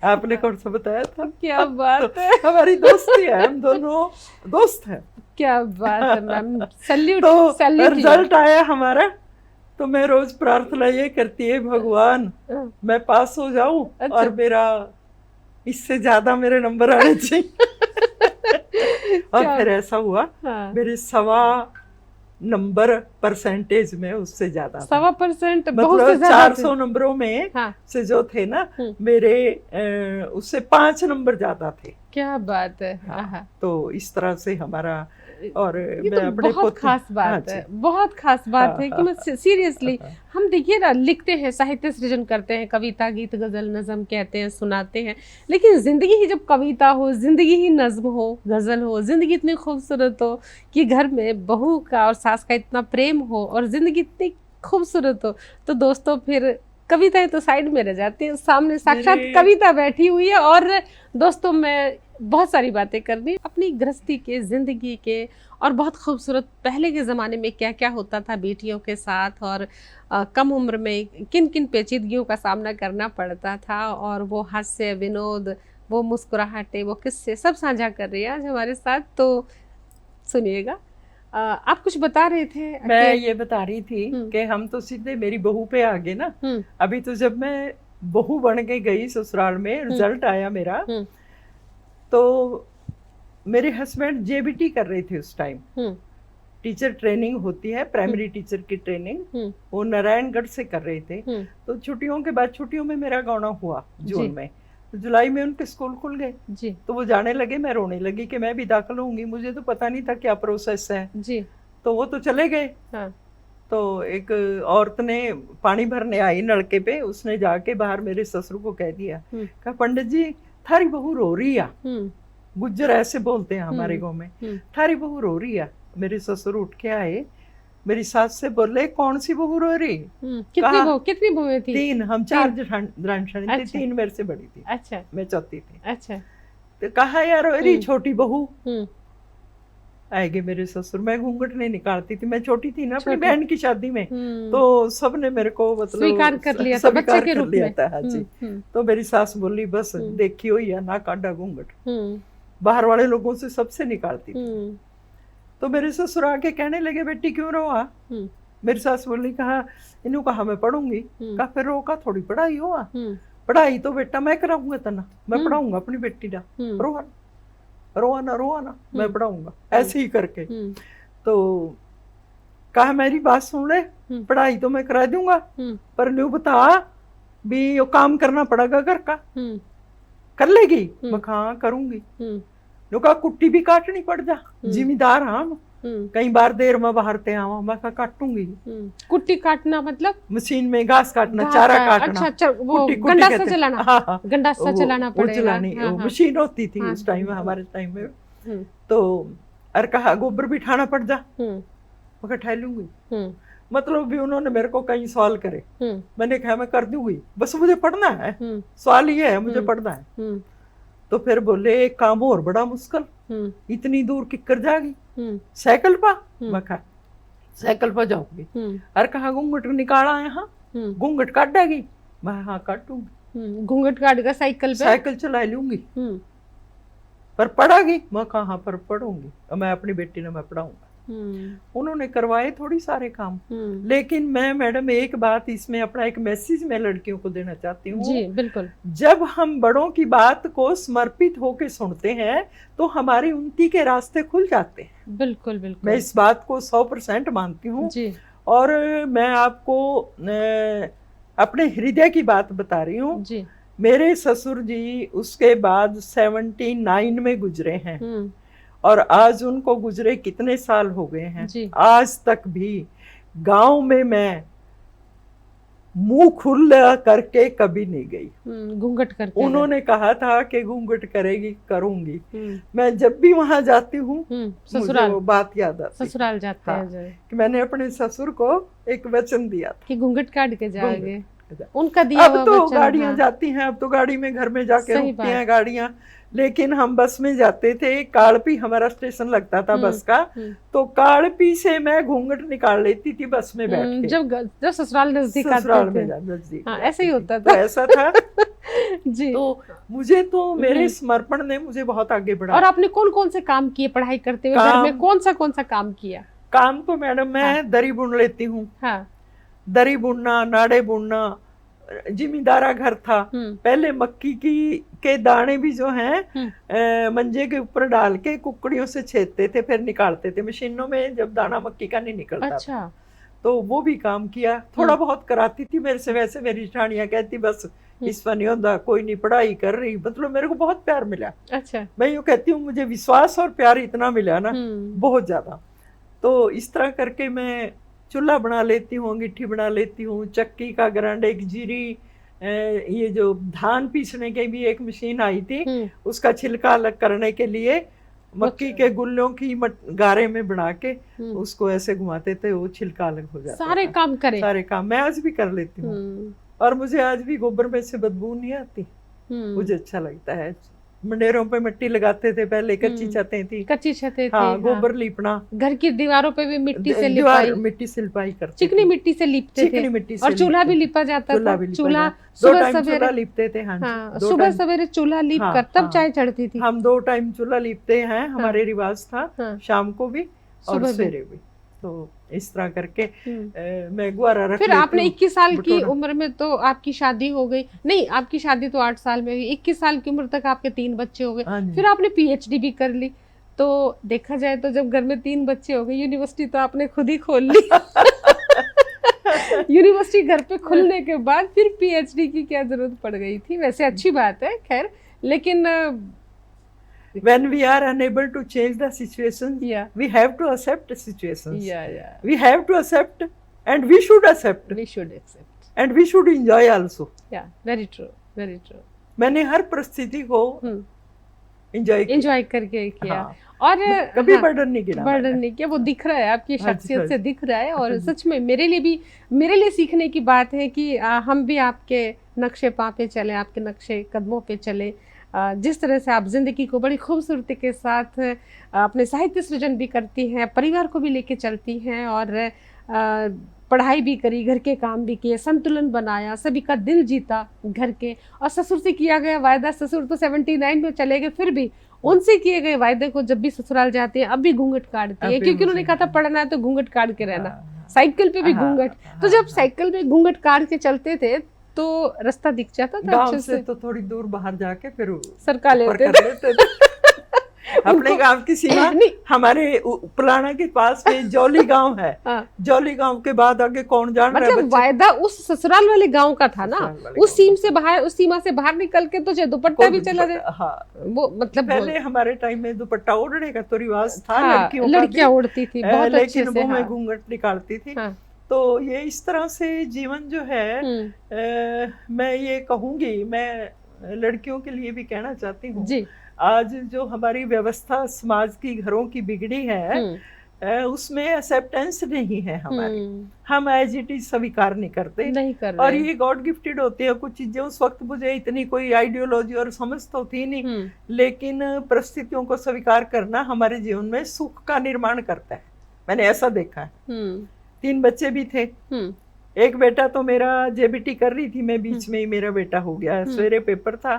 आपने कौन सा बताया था? क्या बात है। हमारी दोस्ती है, हम दोनों दोस्त हैं। क्या बात है मैम, सैल्यूट। तो रिजल्ट आया हमारा, तो मैं रोज प्रार्थना ये करती है भगवान मैं पास हो जाऊं। अच्छा। और मेरा इससे ज्यादा मेरे नंबर आने चाहिए। और फिर ऐसा हुआ। हाँ। मेरे 1.25 नंबर परसेंटेज में उससे ज्यादा 1.25% मतलब 400 नंबरों में हाँ। से जो थे ना मेरे उससे 5 नंबर ज्यादा थे। क्या बात है। हाँ। तो इस तरह से हमारा और मैं तो अपने बहुत खास बात है, बहुत खास बात है कि मैं सीरियसली हम देखिए ना लिखते हैं, साहित्य सृजन करते हैं, कविता गीत गजल नज़म कहते हैं, सुनाते हैं, लेकिन जिंदगी ही जब कविता हो, जिंदगी ही नज्म हो, गजल हो, जिंदगी इतनी खूबसूरत हो कि घर में बहू का और सास का इतना प्रेम हो और जिंदगी इतनी खूबसूरत हो, तो दोस्तों फिर कविताएं तो साइड में रह जाती हैं, सामने साक्षात कविता बैठी हुई है। और दोस्तों मैं बहुत सारी बातें करनी अपनी गृहस्थी के, जिंदगी के, और बहुत खूबसूरत पहले के ज़माने में क्या क्या होता था बेटियों के साथ, और कम उम्र में किन किन पेचीदगियों का सामना करना पड़ता था, और वो हास्य विनोद, वो मुस्कुराहटें, वो किस्से सब साझा कर रही है आज हमारे साथ। तो सुनिएगा। आप कुछ बता रहे थे? मैं ये बता रही थी कि हम तो सीधे मेरी बहू पे आ गए ना। अभी तो जब मैं बहू बन के गई ससुराल में, रिजल्ट आया मेरा, तो मेरे हस्बैंड जेबीटी कर रहे थे उस टाइम। टीचर ट्रेनिंग होती है, प्राइमरी टीचर की ट्रेनिंग, वो नारायणगढ़ से कर रहे थे। तो छुट्टियों के बाद, छुट्टियों में मेरा गाना हुआ जून में, तो जुलाई में उनके स्कूल खुल गए जी। तो वो जाने लगे, मैं रोने लगी कि मैं भी दाखिल होंगी, मुझे तो पता नहीं था क्या प्रोसेस है जी। तो वो तो चले गए। हाँ। तो एक औरत ने पानी भरने आई नलके पे, उसने जाके बाहर मेरे ससुर को कह दिया, कहा पंडित जी थारी बहू रो रही है। गुज्जर ऐसे बोलते हैं हमारे गाँव में, थारी बहू रो रही है। मेरे ससुर उठ के आए, मेरी सास से बोले कौन सी बहू रो रही? कितनी बहुएं थी? 3, हम 4 जेठानी थी। 3 मेरे से बड़ी थी। अच्छा। मैं चौथी थी। अच्छा। तो कहा यार अरे छोटी बहू आएगी मेरे ससुर। मैं घूंघट नहीं निकालती थी, मैं छोटी थी ना अपनी बहन की शादी में, तो सबने मेरे को मतलब स्वीकार कर लिया था, बच्चे के रूप में। हाँ जी। तो मेरी सास बोली बस देखी हो या ना काटा घूंघट, बाहर वाले लोगों से सबसे निकालती थी। तो मेरे ससुर आके कहने लगे बेटी क्यों रोआ? मेरी सास बोली, कहा इन्हों कहा मैं पढ़ूंगी। कहा फिर रोका थोड़ी पढ़ाई हुआ, पढ़ाई तो बेटा मैं कराऊंगा तना, मैं पढ़ाऊंगा अपनी बेटी ना, रोआना मैं पढ़ाऊंगा, ऐसे ही करके। तो कहा मेरी बात सुन ले, पढ़ाई तो मैं करा दूंगा, पर न्यू बता भी वो काम करना पड़ेगा घर का, कर लेगी? मैं कहा करूंगी। कहा कुट्टी भी काटनी पड़ जा, जिम्मेदार हम, कई बार देर में बाहर ते आवा, मैं कहा काटूंगी। कुट्टी काटना मतलब मशीन में घास काटना, चारा काटना। अच्छा, वो गंडासा चलाना। हाँ, गंडासा चलाना पड़ेगा। मशीन होती थी उस टाइम में, हमारे टाइम में। तो और कहा गोबर भी ठाना पड़ जा, मैं ठा लूंगी। मतलब भी उन्होंने मेरे को कई सवाल करे, मैंने कहा मैं कर दूंगी, बस मुझे पढ़ना है, सवाल ये है मुझे पढ़ना है। तो फिर बोले एक काम और बड़ा मुश्किल, इतनी दूर किकर जागी, साइकिल पा। मैं कहा साइकिल पर जाऊंगी। और कहा घूंघट निकाला है, हाँ घूंघट काट देगी, मैं हाँ काटूंगी। घूंघट काट कर साइकिल पे साइकिल चला लूंगी। पर पढ़ागी, मैं कहा पर पढ़ूंगी, मैं अपनी बेटी ने मैं पढ़ाऊंगा। उन्होंने करवाए थोड़ी सारे काम। लेकिन मैं मैडम एक बात इसमें अपना एक मैसेज मैं लड़कियों को देना चाहती हूँ। जी बिल्कुल। जब हम बड़ों की बात को समर्पित होकर सुनते हैं तो हमारी उन्नति के रास्ते खुल जाते हैं। बिल्कुल बिल्कुल, मैं इस बात को 100% मानती हूँ। और मैं आपको अपने हृदय की बात बता रही हूँ। मेरे ससुर जी उसके बाद 79 में गुजरे हैं, और आज उनको गुजरे कितने साल हो गए हैं, आज तक भी गांव में मैं मुंह खुला करके कभी नहीं गई। घूंघट करके उन्होंने कहा था कि घूंघट करेगी, करूंगी। मैं जब भी वहां जाती हूँ मुझे वो बात याद आती, ससुराल जाते हैं कि मैंने अपने ससुर को एक वचन दिया था कि घूंघट काट के जाओगे। उनका दिया अब तो गाड़ियां जाती हैं, अब तो गाड़ी में घर में जाके रुकती हैं गाड़ियां, लेकिन हम बस में जाते थे। काड़पी हमारा स्टेशन लगता था बस का, तो काड़पी से मैं घूंघट निकाल लेती थी बस में बैठ के। जब ससुराल नजदीक नजदीक ऐसे ही होता था। ऐसा था जी। तो मुझे तो मेरे समर्पण ने मुझे बहुत आगे बढ़ाया। और आपने कौन कौन से काम किए पढ़ाई करते हुए? घर में कौन सा काम किया? काम तो मैडम मैं दरी बुन लेती हूँ। दरी बुनना, नाड़े बुनना, जिमीदारा घर था। पहले मक्की के दाने भी जो हैं मंजे के ऊपर डाल के कुकड़ियों से छेदते थे, फिर निकालते थे मशीनों में, जब दाना मक्की का नहीं निकलता था। तो वो भी काम किया, थोड़ा बहुत कराती थी मेरे से। वैसे मेरी ठानियां कहती बस इस पर नहीं होता, कोई नहीं पढ़ाई कर रही। मतलब मेरे को बहुत प्यार मिला। अच्छा। मैं यूँ कहती हूँ मुझे विश्वास और प्यार इतना मिला ना, बहुत ज्यादा। तो इस तरह करके मैं चूल्हा बना लेती हूँ, अंगीठी बना लेती हूँ, चक्की का ग्राइंडर, एक जीरी, ये जो धान पीसने की भी एक मशीन आई थी, उसका छिलका अलग करने के लिए मक्की के गुल्लों की गारे में बना के उसको ऐसे घुमाते थे, वो छिलका अलग हो जाता। सारे काम करे, सारे काम मैं आज भी कर लेती हूँ। और मुझे आज भी गोबर में से बदबू नहीं आती, मुझे अच्छा लगता है। मंडेरों पे मिट्टी लगाते थे पहले, कच्ची छतें थी। कच्ची छतें थी। हाँ, गोबर लीपना, घर की दीवारों पे भी मिट्टी से लिपाई करते, चिकनी मिट्टी से लीपते थे। और चूल्हा भी लिपा जाता था। चूल्हा सुबह सवेरे लीपते थे। हाँ, सुबह सवेरे चूल्हा लीप कर तब चाय चढ़ती थी। हम 2 टाइम चूल्हा लीपते हैं, हमारे रिवाज था, शाम को भी और सवेरे भी। तो इस तरह करके मैं गुआरा रख। फिर आपने 21 साल की उम्र में तो आपकी शादी हो गई। नहीं, आपकी शादी तो 8 साल में हुई। 21 साल की उम्र तक आपके 3 बच्चे हो गए। फिर आपने PhD भी कर ली। तो देखा जाए तो जब घर में 3 बच्चे हो गए, यूनिवर्सिटी तो आपने खुद ही खोल ली। यूनिवर्सिटी घर पे खुलने के बाद फिर PhD की क्या जरूरत पड़ गई थी? वैसे अच्छी बात है, खैर, लेकिन when we are unable to change the situation, we have to accept the situations. We have to accept, and we should accept. And we should enjoy also. Very true, very true. मैंने हर परिस्थिति को enjoy करके किया। और कभी burden नहीं किया। वो दिख रहा है, आपकी शख्सियत से दिख रहा है। और सच में मेरे लिए सीखने की बात है कि हम भी आपके नक्शे पाँव पे चले, आपके नक्शे कदमों पे चले। जिस तरह से आप जिंदगी को बड़ी खूबसूरती के साथ अपने साहित्य सृजन भी करती हैं, परिवार को भी लेके चलती हैं, और पढ़ाई भी करी, घर के काम भी किए, संतुलन बनाया, सभी का दिल जीता घर के। और ससुर से किया गया वायदा, ससुर तो 79 में चले गए, फिर भी उनसे किए गए वायदे को जब भी ससुराल जाते हैं अब भी घूंघट काटती है, क्योंकि उन्होंने कहा था पढ़ना है तो घूंघट काट के रहना। साइकिल पे भी घूंघट। तो जब साइकिल पे घूंघट काट के चलते थे तो रास्ता दिख जाता था गांव से तो थोड़ी दूर बाहर जाके फिर सरका लेते थे। अपने गांव की सीमा हमारे पुराना के पास में जौली गांव है। जौली गांव के बाद आगे कौन जान रहा है? मतलब वायदा उस ससुराल वाले गांव का था ना, उस सीमा से बाहर निकल के तो दुपट्टा भी चला जाए। हाँ, वो मतलब पहले हमारे टाइम में दुपट्टा ओढ़ने का तो रिवाज था, लड़कियां ओढ़ती थी बहुत अच्छे से, लेकिन वो में घूंघट निकालती थी। तो ये इस तरह से जीवन जो है, मैं ये कहूंगी, मैं लड़कियों के लिए भी कहना चाहती हूँ, आज जो हमारी व्यवस्था समाज की घरों की बिगड़ी है, उसमें एक्सेप्टेंस नहीं है हमारी, हम एज इट इज स्वीकार नहीं करते। और ये गॉड गिफ्टेड होती है कुछ चीजें। उस वक्त मुझे इतनी कोई आइडियोलॉजी और समझ तो थी नहीं, लेकिन परिस्थितियों को स्वीकार करना हमारे जीवन में सुख का निर्माण करता है। मैंने ऐसा देखा है। 3 बच्चे भी थे। एक बेटा तो मेरा जेबीटी कर रही थी मैं, बीच में ही मेरा बेटा हो गया। सवेरे पेपर था,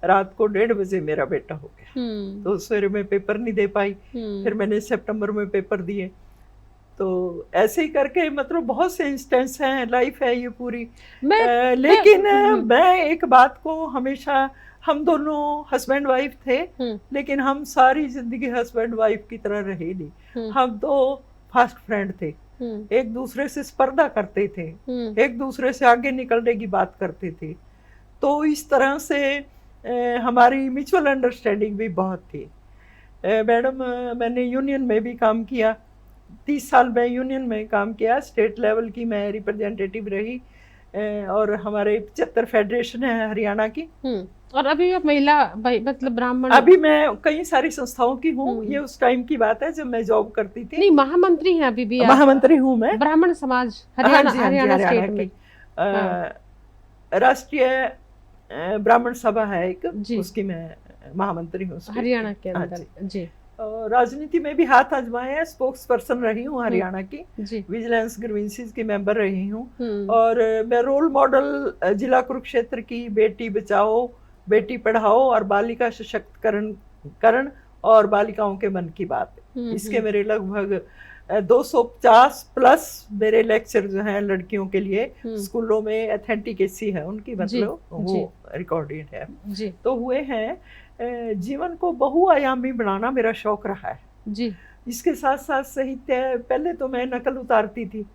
रात को 1:30 बजे मेरा बेटा हो गया, तो सवेरे में पेपर नहीं दे पाई। फिर मैंने सितंबर में पेपर दिए। तो ऐसे ही करके मतलब बहुत से इंस्टेंस हैं, लाइफ है ये पूरी। लेकिन मैं एक बात को हमेशा, हम दोनों हस्बैंड वाइफ थे, लेकिन हम सारी जिंदगी हस्बैंड वाइफ की तरह रहे नहीं। हम तो फास्ट फ्रेंड थे, एक दूसरे से स्पर्धा करते थे, एक दूसरे से आगे निकलने की बात करते थे। तो इस तरह से हमारी म्यूचुअल अंडरस्टैंडिंग भी बहुत थी। मैडम, मैंने यूनियन में भी काम किया, 30 साल मैं यूनियन में काम किया। स्टेट लेवल की मैं रिप्रेजेंटेटिव रही, और हमारे 75 फेडरेशन है हरियाणा की। और अभी आप महिला मतलब ब्राह्मण? अभी मैं कई सारी संस्थाओं की हूँ। ये उस टाइम की बात है जब मैं जॉब करती थी। नहीं, महामंत्री हैं अभी भी? महामंत्री हूँ मैं, ब्राह्मण समाज हरियाणा स्टेट में। राष्ट्रीय ब्राह्मण सभा है एक, उसकी मैं महामंत्री हूँ हरियाणा के अंदर। जी। राजनीति में भी हाथ आजमाए हैं, स्पोक्स पर्सन रही हूँ हरियाणा की, विजिलेंस ग्रीवेंसीज की मेंबर रही हूँ। और मैं रोल मॉडल जिला कुरुक्षेत्र की बेटी बचाओ बेटी पढ़ाओ और बालिका सशक्तिकरण और बालिकाओं के मन की बात, इसके मेरे लगभग 250 प्लस मेरे लेक्चर जो हैं लड़कियों के लिए स्कूलों में एथेंटिकेसी है उनकी, मतलब वो रिकॉर्डेड है जी। तो हुए हैं। जीवन को बहुआयामी बनाना मेरा शौक रहा है जी। इसके साथ साथ साहित्य, पहले तो मैं नकल उतारती थी,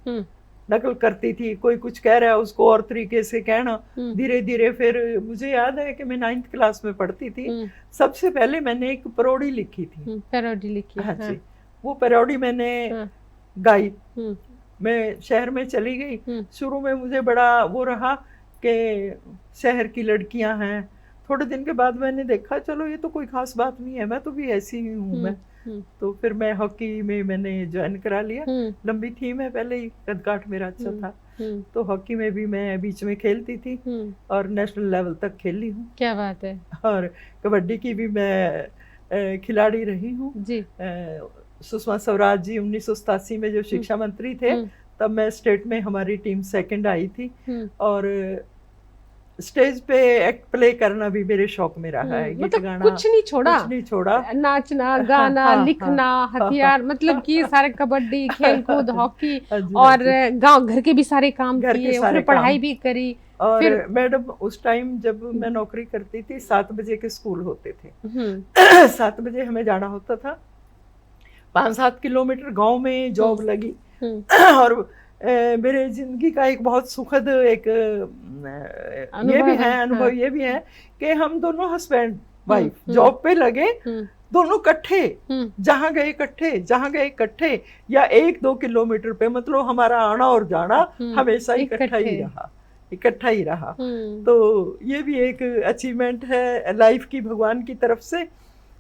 नकल करती थी, कोई कुछ कह रहा है उसको और तरीके से कहना। धीरे धीरे फिर मुझे याद है कि मैं 9th क्लास में पढ़ती थी, सबसे पहले मैंने एक पैरोडी लिखी थी। पैरोडी लिखी? हाँ जी। वो पैरोडी मैंने गाई। मैं शहर में चली गई। शुरू में मुझे बड़ा वो रहा कि शहर की लड़कियां हैं। थोड़े दिन के बाद मैंने देखा चलो ये तो कोई खास बात नहीं है, मैं तो भी ऐसी ही हूँ मैं। तो फिर मैं हॉकी में मैंने ज्वाइन करा लिया। लंबी थी मैं पहले ही, कदकाठ मेरा अच्छा था, तो हॉकी में भी मैं बीच में खेलती थी और नेशनल लेवल तक खेली हूँ। क्या बात है। और कबड्डी की भी मैं खिलाड़ी रही हूँ जी। सुषमा स्वराज जी 1987 में जो शिक्षा मंत्री थे, तब मैं स्टेट में हमारी टीम 2nd आई थी। और स्टेज पे एक्ट प्ले करना भी मेरे शौक में रहा है। मतलब कुछ नहीं छोड़ा, नाचना, गाना, लिखना, हथियार, मतलब कि सारे कबड्डी, खेलकूद, हॉकी और गांव घर के भी सारे काम किए, फिर पढ़ाई भी करी। और फिर मैडम उस टाइम जब मैं नौकरी करती थी 7 बजे के स्कूल होते थे। 7 बजे हमें जाना होता था। 5-7 किलोमीटर गांव में जॉब लगी। और मेरे जिंदगी का एक बहुत सुखद एक ये भी है अनुभव, ये भी है कि हम दोनों हस्बैंड वाइफ जॉब पे लगे, दोनों इकट्ठे, जहाँ गए इकट्ठे, या 1-2 किलोमीटर पे, मतलब हमारा आना और जाना हमेशा इकट्ठा ही रहा। तो ये भी एक अचीवमेंट है लाइफ की भगवान की तरफ से।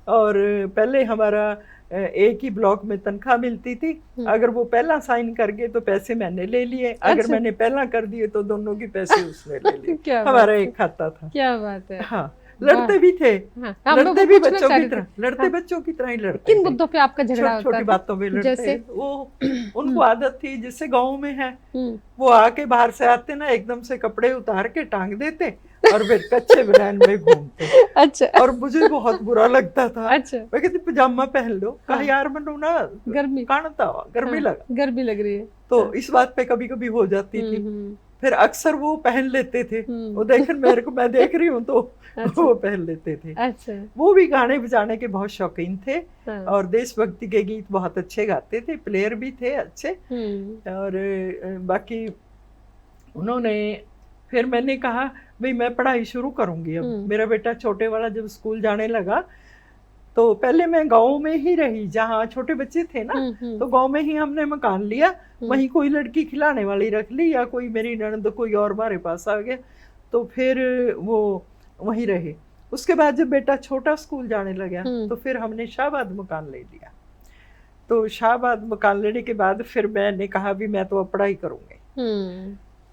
और पहले हमारा एक ही ब्लॉक में तनख्वाह मिलती थी। अगर वो पहला साइन कर गए तो पैसे मैंने ले लिए, अगर मैंने पहला कर दिए तो दोनों के पैसे उसने ले लिए। हमारा एक खाता था। क्या बात है। हाँ, लड़ते भी थे। लड़ते भी बच्चों की तरह, बच्चों की तरह ही लड़ते। किन मुद्दों पे आपका झगड़ा होता था? छोटी बातों पे लड़ते। वो उनको आदत थी, जिससे गाँव में है, वो आके बाहर से आते ना, एकदम से कपड़े उतार के टांग देते और फिर कच्चे बनियान में घूमते। अच्छा। और मुझे बहुत बुरा लगता था। अच्छा। मैं कहती पजामा पहन लो। कहा यार मनु ना गर्मी लग रही है, तो इस बात पे कभी कभी हो जाती थी। फिर अक्सर वो पहन लेते थे, वो देखें मेरे को, मैं देख रही हूँ तो अच्छा। वो पहन लेते थे। अच्छा। वो भी गाने बजाने के बहुत शौकीन थे हाँ। और देशभक्ति के गीत बहुत अच्छे गाते थे, प्लेयर भी थे अच्छे। और बाकी उन्होंने, फिर मैंने कहा भाई मैं पढ़ाई शुरू करूंगी। अब मेरा बेटा छोटे वाला जब स्कूल जाने लगा तो पहले मैं गांव में ही रही, जहाँ छोटे बच्चे थे ना, तो गांव में ही हमने मकान लिया, वहीं कोई लड़की खिलाने वाली रख ली या कोई मेरी ननद कोई और हमारे पास आ गया, तो फिर वो वहीं रहे। उसके बाद जब बेटा छोटा स्कूल जाने लगा तो फिर हमने शाहबाद मकान ले लिया। तो शाहबाद मकान लेने के बाद फिर मैंने कहा भी मैं तो अब पढ़ाई करूंगी।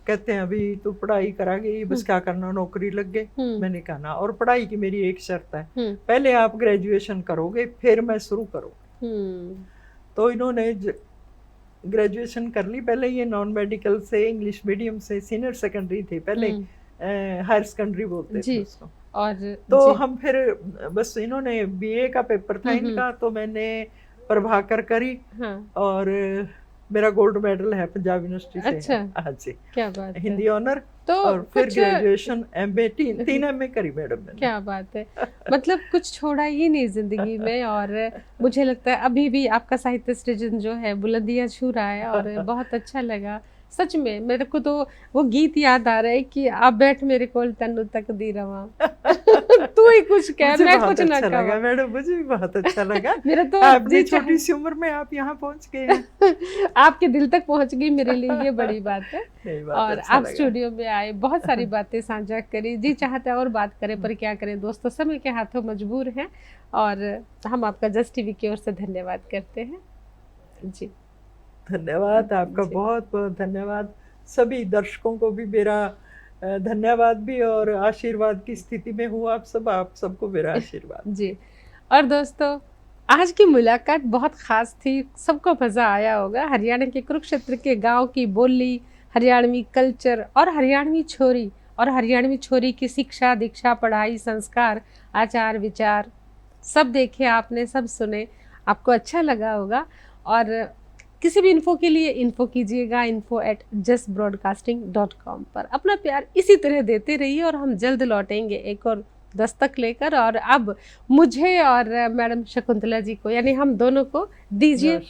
कहते हैं अभी तो पढ़ाई करांगे, बस क्या करना, नौकरी लग गए। मैंने कहा ना, और पढ़ाई की मेरी एक शर्त है, पहले आप ग्रेजुएशन करोगे फिर मैं शुरू करूँगी। तो इन्होंने ग्रेजुएशन कर ली। पहले ये नॉन मेडिकल से, इंग्लिश मीडियम से, सीनियर सेकेंडरी थे, पहले हायर सेकेंडरी बोलते थे उसको। और तो हम फिर बस, इन्होंने बीए का पेपर था इनका, तो मैंने प्रभाकर करी। और मेरा गोल्ड मेडल है पंजाब यूनिवर्सिटी से। अच्छा। हाँ जी, क्या बात है। हिंदी ऑनर। तो और फिर ग्रेजुएशन एमए, तीन एमए करी मैडम मैंने। क्या बात है। मतलब कुछ छोड़ा ही नहीं जिंदगी में। और मुझे लगता है अभी भी आपका साहित्य सृजन जो है बुलंदियां छू रहा है और बहुत अच्छा लगा सच में। मेरे को तो वो गीत याद आ रहा है कि आप बैठ मेरे कोल तन्नू तक दी रवा तू ही कुछ कह, मैं कुछ ना कहूं। मैडम मुझे भी बहुत अच्छा लगा। मेरा तो अपनी छोटी सी उम्र में आप यहाँ पहुँच गए हैं। आपके दिल तक पहुँच गई, मेरे लिए ये बड़ी बात है। और आप स्टूडियो में आए, बहुत सारी बातें साझा करी। जी चाहते हैं और बात करें पर क्या करें दोस्तों, समय के हाथों मजबूर हैं। और हम आपका जस्ट टीवी की ओर से धन्यवाद करते हैं। जी धन्यवाद आपका, बहुत बहुत धन्यवाद। सभी दर्शकों को भी मेरा धन्यवाद भी, और आशीर्वाद की स्थिति में हूँ आप सबको मेरा आशीर्वाद। जी। और दोस्तों आज की मुलाकात बहुत ख़ास थी, सबको मज़ा आया होगा। हरियाणा के कुरुक्षेत्र के गांव की बोली, हरियाणवी कल्चर और हरियाणवी छोरी की शिक्षा दीक्षा, पढ़ाई, संस्कार, आचार विचार सब देखे आपने, सब सुने, आपको अच्छा लगा होगा। और किसी भी इन्फो के लिए इन्फो कीजिएगा info@justbroadcasting.com पर। अपना प्यार इसी तरह देते रहिए और हम जल्द लौटेंगे एक और दस्तक लेकर। और अब मुझे और मैडम शकुंतला जी को, यानी हम दोनों को दीजिए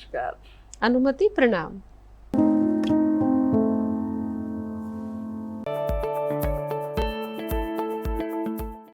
अनुमति। प्रणाम।